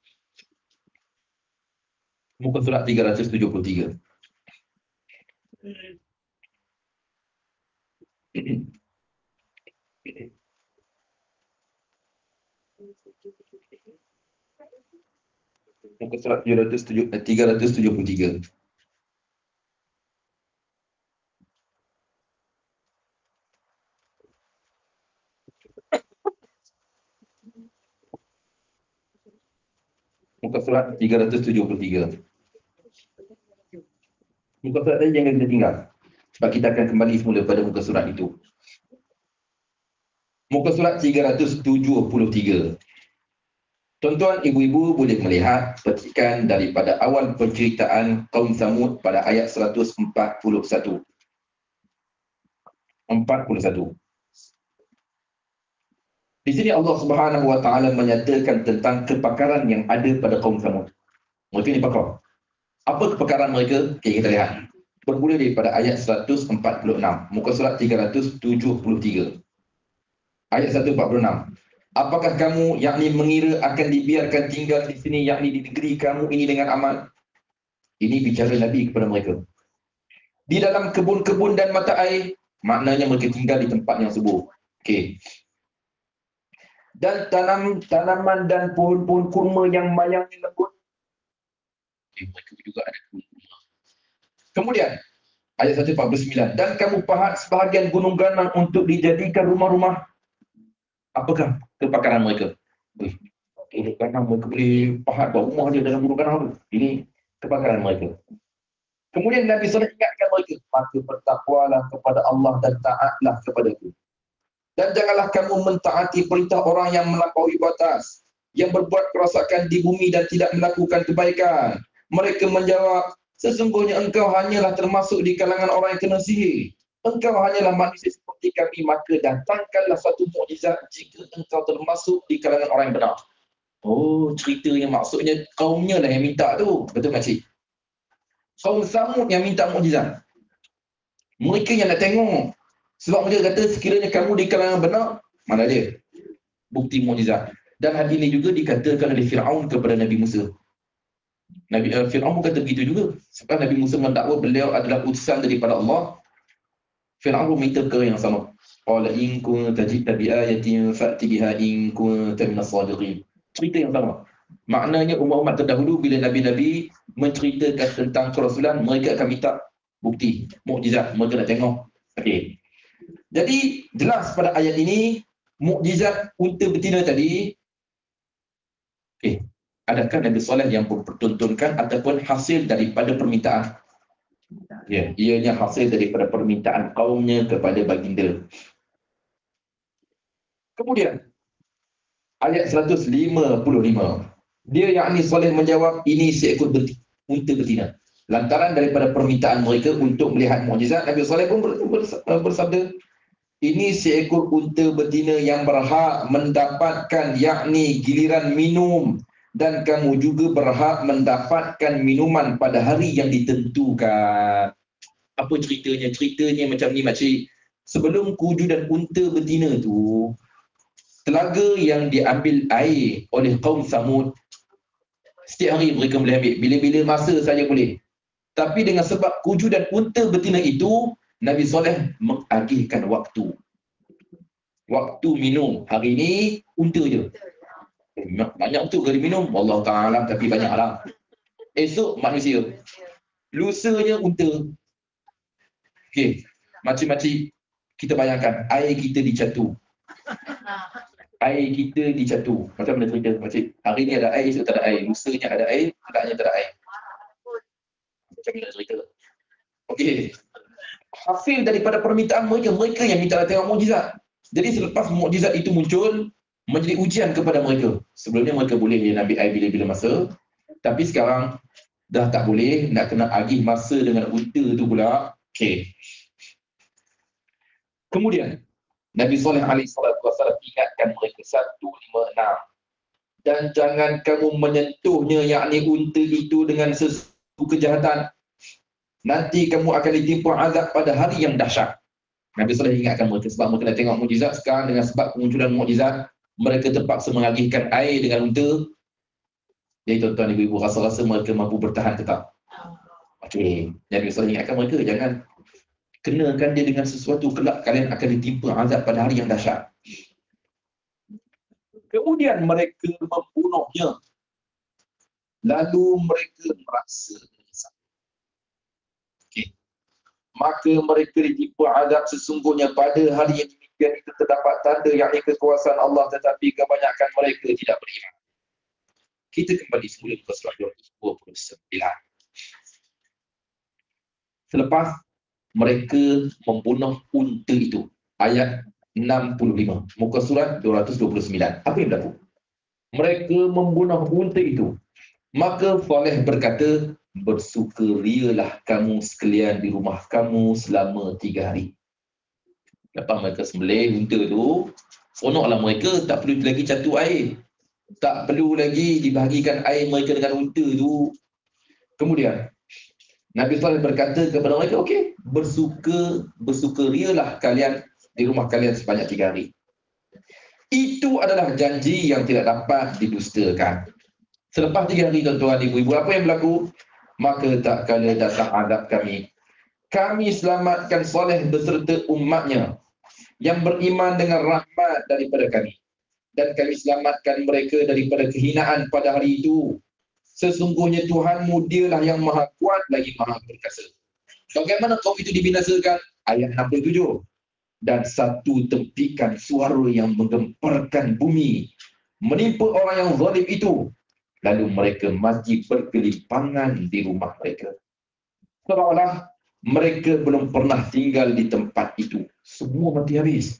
Muka surat 373. Muka surat 373. Muka surat 373. Muka surat tadi jangan kita tinggal. Sebab kita akan kembali semula pada muka surat itu. Muka surat 373. Tuan-tuan, ibu-ibu boleh melihat petikan daripada awal penceritaan kaum Samud pada ayat 141. 41. Di sini Allah Subhanahu wa taala menyatakan tentang kepakaran yang ada pada kaum Samud. Mereka ni pakar. Apa kepakaran mereka? Okey, kita lihat. Bermula daripada ayat 146, muka surat 373. Ayat 146. Apakah kamu yakni mengira akan dibiarkan tinggal di sini yakni di negeri kamu ini dengan aman? Ini bicara Nabi kepada mereka. Di dalam kebun-kebun dan mata air, maknanya mereka tinggal di tempat yang subur. Okey. Dan tanaman dan pohon-pohon kurma yang mayangnya lembut. Okay, mereka juga ada kebun kurma. Kemudian ayat 149, dan kamu pahat sebahagian gunung ganang untuk dijadikan rumah-rumah. Apakah kepakaran mereka? Gunung ganang mereka boleh pahat buat rumah dia dalam gunung ganang tu. Ini kepakaran mereka. Kemudian Nabi SAW ingatkan mereka, maka bertakwalah kepada Allah dan taatlah kepadaku. Dan janganlah kamu mentaati perintah orang yang melampaui batas, yang berbuat kerosakan di bumi dan tidak melakukan kebaikan. Mereka menjawab, sesungguhnya engkau hanyalah termasuk di kalangan orang yang kena sihir. Engkau hanyalah manusia seperti kami, maka datangkanlah satu mukjizat jika engkau termasuk di kalangan orang yang benar. Oh, ceritanya maksudnya kaumnya lah yang minta tu. Betul tak cik? Kaum Samud yang minta mukjizat. Mereka yang nak tengok. Sebab mereka kata sekiranya kamu di kalangan benar, mana dia? Bukti mukjizat. Dan hal ini juga dikatakan oleh Fir'aun kepada Nabi Musa. Fir'aun kata begitu juga. Sebab Nabi Musa mendakwa beliau adalah utusan daripada Allah. Fir'aun minta perkara yang sama. Qala in kunta ji'ta bi ayatin fa'ti biha in kunta minas sadiqin. Cerita yang sama. Maknanya umat-umat terdahulu bila Nabi-Nabi menceritakan tentang kerasulan, mereka akan minta bukti, mukjizat. Mereka nak tengok. Okey. Jadi jelas pada ayat ini mukjizat unta betina tadi. Okey. Adakah Nabi Saleh yang mempertontonkan ataupun hasil daripada permintaan? Ya, ianya hasil daripada permintaan kaumnya kepada baginda. Kemudian ayat 155. Dia yakni Saleh menjawab, ini seekor unta betina. Lantaran daripada permintaan mereka untuk melihat mukjizat, Nabi Saleh pun bersabda, ini seekor unta betina yang berhak mendapatkan yakni giliran minum, dan kamu juga berhak mendapatkan minuman pada hari yang ditentukan. Apa ceritanya? Ceritanya macam ni makcik. Sebelum kewujudan unta betina tu, telaga yang diambil air oleh kaum Samud, setiap hari mereka boleh ambil. Bila-bila masa saja boleh. Tapi dengan sebab kewujudan unta betina itu, Nabi Saleh mengagihkan waktu. Waktu minum. Hari ini unta je. Banyak tu kali minum. Allah Ta'ala, tapi banyaklah. Esok manusia. Lusanya unta. Okey. Macam-macam kita bayangkan. Air kita dicatu. Air kita dicatu. Macam mana cerita? Macam hari ni ada air, esok tak ada air. Lusanya ada air, tidaknya tak ada air. Macam mana cerita? Okey. Hasil daripada permintaan mereka yang minta tengok mukjizat. Jadi selepas mukjizat itu muncul, menjadi ujian kepada mereka. Sebelumnya mereka boleh ambil air bila-bila masa, tapi sekarang dah tak boleh, nak kena agih masa dengan unta tu pula. Okey. Kemudian Nabi Saleh alaihi salatu wasallam ingatkan mereka 156. Dan jangan kamu menyentuhnya yakni unta itu dengan sesuatu kejahatan. Nanti kamu akan ditimpa azab pada hari yang dahsyat. Nabi Saleh ingatkan mereka sebab mereka nak tengok mukjizat. Sekarang dengan sebab kemunculan mukjizat, mereka terpaksa mengagihkan air dengan unta. Jadi tuan-tuan ibu-ibu, rasa-rasa mereka mampu bertahan ke tak? Okey, Nabi Saleh ingatkan mereka, jangan kenakan dia dengan sesuatu, kelak kalian akan ditimpa azab pada hari yang dahsyat. Kemudian mereka membunuhnya. Lalu mereka merasa menyesal. Okay. Maka mereka ditimpa azab sesungguhnya pada hari yang demikian itu terdapat tanda yakni kekuasaan Allah, tetapi kebanyakan mereka tidak beriman. Kita kembali semula ke surah 29. Selepas mereka membunuh unta itu, ayat 65, muka surat 229. Apa yang berlaku? Mereka membunuh unta itu. Maka Saleh berkata, bersukarialah kamu sekalian di rumah kamu selama 3 hari. Lepas mereka sembelih unta tu, seronoklah mereka, tak perlu lagi catu air. Tak perlu lagi dibahagikan air mereka dengan unta tu. Kemudian, Nabi Saleh berkata kepada mereka, okey, bersukarialah kalian di rumah kalian sebanyak 3 hari. Itu adalah janji yang tidak dapat didustakan. Selepas 3 hari, tuan-tuan, ibu-ibu, apa yang berlaku? Maka tak kala datang azab kami. Kami selamatkan Saleh beserta umatnya yang beriman dengan rahmat daripada kami. Dan kami selamatkan mereka daripada kehinaan pada hari itu. Sesungguhnya Tuhanmu dialah yang maha kuat lagi maha perkasa. Bagaimana kaum itu dibinasakan? Ayat 67. Dan satu tempikan suara yang menggemparkan bumi menimpa orang yang zalim itu. Lalu mereka mati bergelimpangan di rumah mereka. Seolah-olah mereka belum pernah tinggal di tempat itu. Semua mati habis.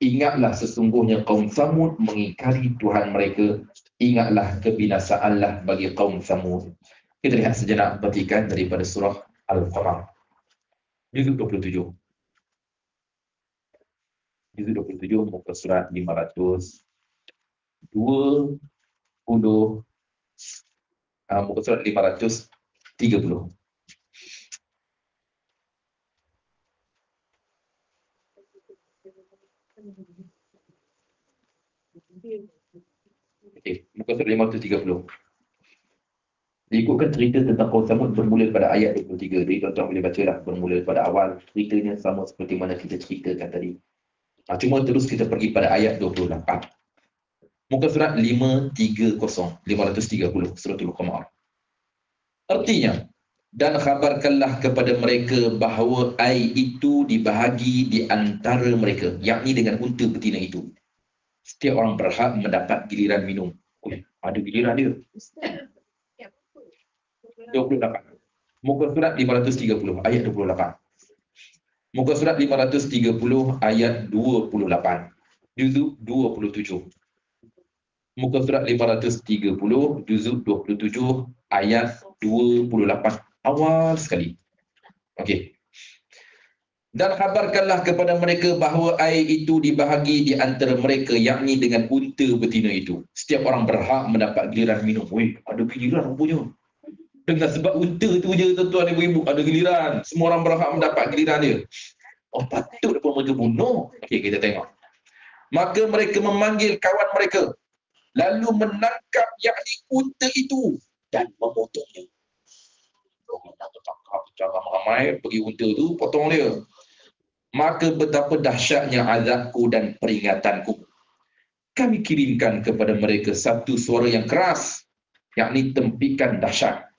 Ingatlah sesungguhnya kaum Samud mengingkari Tuhan mereka. Ingatlah kebinasaanlah bagi kaum Samud. Kita lihat sejenak petikan daripada surah Al-Qamar. Juzuk 27. Juzuk 27 muka surat 520. Muka surat 530. Okey, muka surat 530. Diikutkan cerita tentang kaum Samud bermula pada ayat 23. Jadi tuan-tuan boleh bacalah bermula pada awal. Ceritanya sama seperti mana kita ceritakan tadi. Cuma terus kita pergi pada ayat 28. Muka surat 530, suratul Qamar. Artinya, dan khabarkanlah kepada mereka bahawa air itu dibahagi di antara mereka, yakni dengan unta betina itu. Setiap orang berhak mendapat giliran minum. Ada giliran dia. 28. Muka surat 530 ayat 28. Muka surat 530 ayat 28. Juzuk 27. Muka surat 530 juzuk 27 ayat 28. Awal sekali. Okey. Dan khabarkanlah kepada mereka bahawa air itu dibahagi di antara mereka, yakni dengan unta betina itu. Setiap orang berhak mendapat giliran minum. Ada giliran rupanya. Dengan sebab unta tu je, tuan-tuan ibu-ibu, ada giliran. Semua orang berhak mendapat giliran dia. Patut apa mereka bunuh? Okey, kita tengok. Maka mereka memanggil kawan mereka, lalu menangkap yakni unta itu dan memotongnya. Tangkap secara ramai, pergi unta tu, potong dia. Maka betapa dahsyatnya azabku dan peringatanku. Kami kirimkan kepada mereka satu suara yang keras, yakni tempikan dahsyat.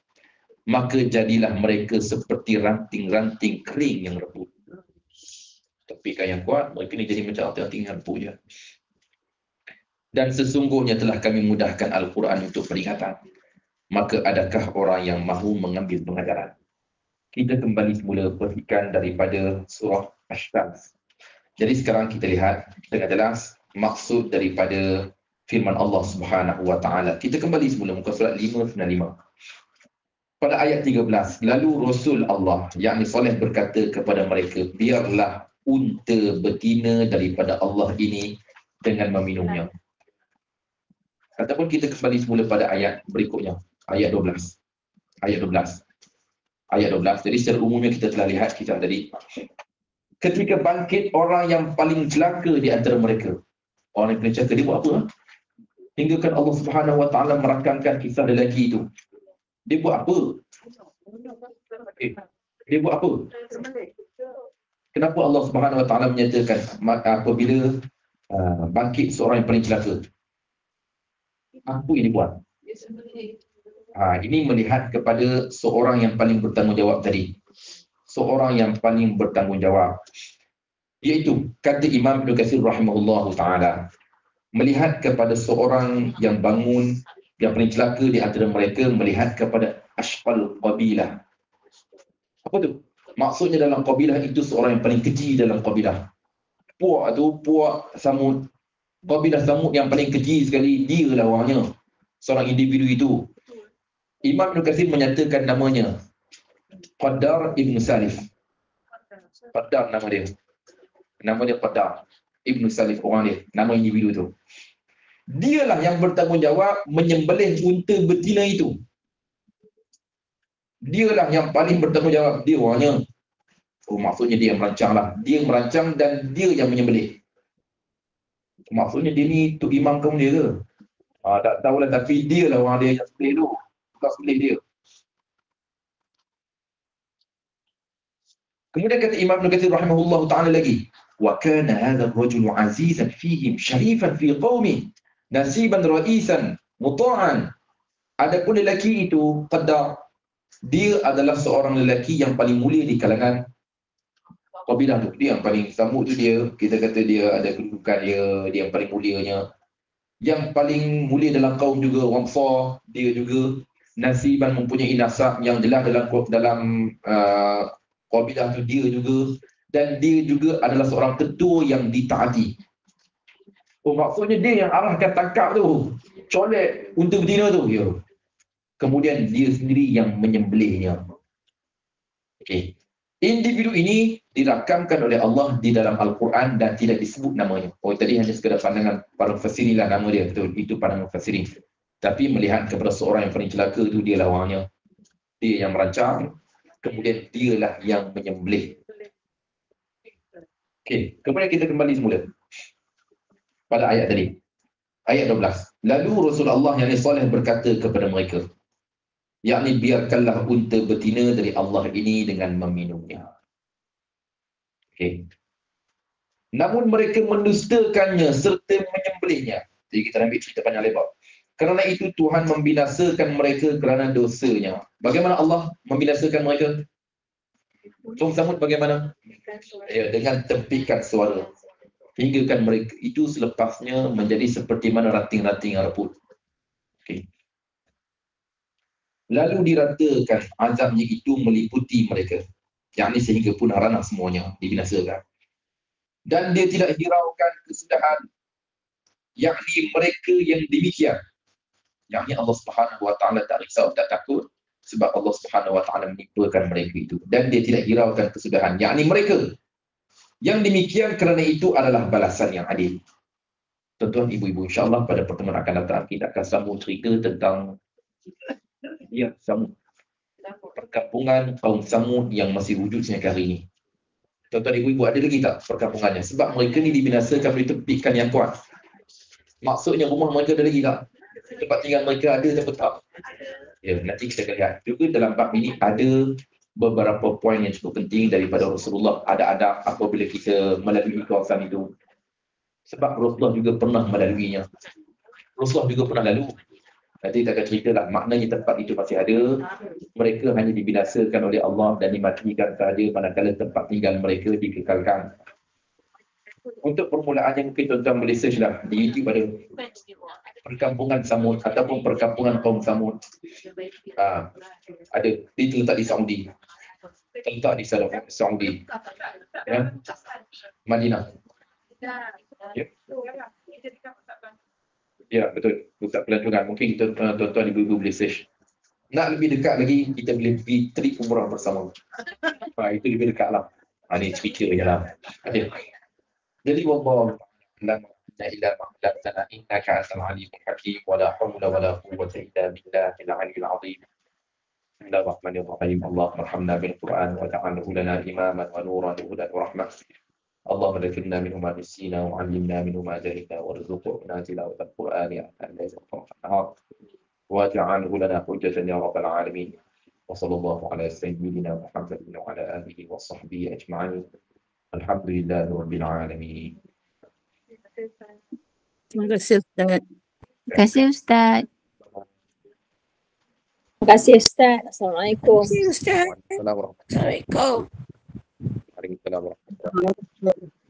Maka jadilah mereka seperti ranting-ranting kering yang rebut. Tempikan yang kuat, mereka ni jadi macam ranting yang rebut je. Dan sesungguhnya telah kami mudahkan Al-Quran untuk peringatan. Maka adakah orang yang mahu mengambil pengajaran? Kita kembali semula petikan daripada surah Asy-Syams. Jadi sekarang kita lihat dengan jelas maksud daripada firman Allah Subhanahu wa taala. Kita kembali semula muka surat 595. Pada ayat 13, lalu Rasul Allah, yakni Saleh berkata kepada mereka, biarlah unta betina daripada Allah ini dengan meminumnya. Ataupun kita kembali semula pada ayat berikutnya, ayat 12. Ayat 12. Ayat 12. Jadi secara umumnya kita telah lihat kitab tadi. ketika bangkit orang yang paling celaka di antara mereka. Orang yang paling celaka dia buat apa? Hingga kan Allah Subhanahu Wa Taala merakamkan kisah lelaki itu. Dia buat apa? Dia buat apa? Kenapa Allah Subhanahu Wa Taala menyatakan apabila bangkit seorang yang paling celaka? Apa yang dia buat? Ini melihat kepada seorang yang paling bertanggungjawab tadi. Seorang yang paling bertanggungjawab. Iaitu, kata Imam Ibn Katsir rahimahullahu ta'ala, melihat kepada seorang yang bangun, yang paling celaka di antara mereka, melihat kepada ashqal qabilah. Apa tu? Maksudnya dalam qabilah itu seorang yang paling keji dalam qabilah. Puak tu, puak Samud. Qabilah Samud yang paling keji sekali, dia lah orangnya. Seorang individu itu. Imam Ibn Katsir menyatakan namanya Qaddar Ibn Salif. Qaddar nama dia. Nama dia Qaddar Ibn Salif, orang dia. Nama individu tu. Dialah yang bertanggungjawab menyembelih unta betina itu. Dialah yang paling bertanggungjawab. Dia orangnya. Maksudnya dia merancang lah. Dia merancang dan dia yang menyembelih. Maksudnya dia ni tu imam kaum dia ke? Tak tahulah, tapi dia lah orang dia yang sembelih tu. Bukan sembelih dia. Kemudian kata Imam Ibn Katsir rahimahullah ta'ala lagi, wa kana hadha ar-rajulu 'azizan fihim sharifan fi qaumi nasiban ra'isan muta'an. Adapun lelaki itu Qaddar, dia adalah seorang lelaki yang paling mulia di kalangan kabilah tu. Dia yang paling Samud tu dia, kita kata dia ada kedudukan dia yang paling mulianya. Yang paling mulia dalam kaum juga orang Ansar, dia juga nasiban, mempunyai nasab yang jelas dalam kabilah tu dia juga, dan dia juga adalah seorang ketua yang ditaati. Maksudnya dia yang arahkan tangkap tu, colek unta betina tu. Ya. Kemudian dia sendiri yang menyembelihnya. Okey. Individu ini dirakamkan oleh Allah di dalam Al-Quran dan tidak disebut namanya. Tadi hanya sekadar pandangan para mufassirin lah nama dia. Betul, itu pandangan mufassirin. Tapi melihat kepada seorang yang paling celaka itu, dia lawannya. Dia yang merancang, kemudian dialah yang menyembelih. Okey, kemudian kita kembali semula pada ayat tadi. Ayat 12. Lalu Rasulullah yang soleh berkata kepada mereka, yakni biarkanlah unta betina dari Allah ini dengan meminumnya. Okay. Namun mereka mendustakannya serta menyembelihnya. Jadi kita ambil cerita panjang lebar. Kerana itu Tuhan membinasakan mereka kerana dosanya. Bagaimana Allah membinasakan mereka? Kaum Samud bagaimana? Ya, dengan tempikan suara. Hingga kan mereka itu selepasnya menjadi seperti mana ranting-ranting yang reput. Okay. Lalu diratakan azabnya itu meliputi mereka. Yakni sehingga punah ranah semuanya, dibinasakan. Dan dia tidak hiraukan kesudahan, yakni mereka yang demikian. Yakni Allah Subhanahu Wa Taala tak risau, tak takut, sebab Allah Subhanahu Wa Taala menimpakan mereka itu. Dan dia tidak hiraukan kesudahan, yakni mereka yang demikian, kerana itu adalah balasan yang adil. Tuan-tuan, ibu-ibu, insyaAllah pada pertemuan akan datang kita akan sambung cerita tentang Samud. Perkampungan kaum Samud yang masih wujud sehingga hari ini. Tuan-tuan, ibu-ibu, ada lagi tak perkampungannya? Sebab mereka ni dibinasakan oleh tempikan yang kuat. Maksudnya rumah mereka ada lagi tak? Tempat tinggal mereka ada atau tak? Ya, nanti kita akan lihat. Juga dalam bab ini ada beberapa poin yang cukup penting daripada Rasulullah. Ada adab apabila kita melalui kawasan itu. Sebab Rasulullah juga pernah melaluinya. Rasulullah juga pernah lalu. Nanti kita akan ceritalah, maknanya tempat itu masih ada. Mereka hanya dibinasakan oleh Allah dan dimatikan sahaja manakala tempat tinggal mereka dikekalkan. Untuk permulaannya mungkin tuan-tuan boleh search lah di YouTube, ada perkampungan Samud ataupun perkampungan kaum Samud. Ada, itu letak di Saudi. Letak di Saudi. Ya. Madinah. Ya. Ya, betul. Pusat pelancongan. Mungkin kita tuan-tuan ibu-ibu boleh search. Nak lebih dekat lagi, kita boleh pergi trip umrah bersama. Itu lebih dekat lah. Ini cerita je lah. Okay. Jadi, wallahu a'lam illa ma'lam innaka antal alimul hakim wa la hawla wa la quwwata illa billahil aliyyil azim. Bismillahirrahmanirrahim. Allahumma arhamna bil Qur'an waj'alhu lana imaman wa nuran wa hudan wa rahmah. Allahumma dhakkirna minhu ma nasina wa 'allimna minhu ma jahilna warzuqna tilawatal Qur'ani ana al-layli wa an-nahar waj'alhu lana hujjatan ya rabbal alamin. Wa sallallahu ala sayyidina Muhammadin wa ala alihi wa sahbihi ajma'in. Alhamdulillahi rabbil alamin. Terima kasih Ustaz. Terima kasih Ustaz. Terima kasih Ustaz. Assalamualaikum. Terima kasih Ustaz. Assalamualaikum Assalamualaikum. warahmatullahi wabarakatuh.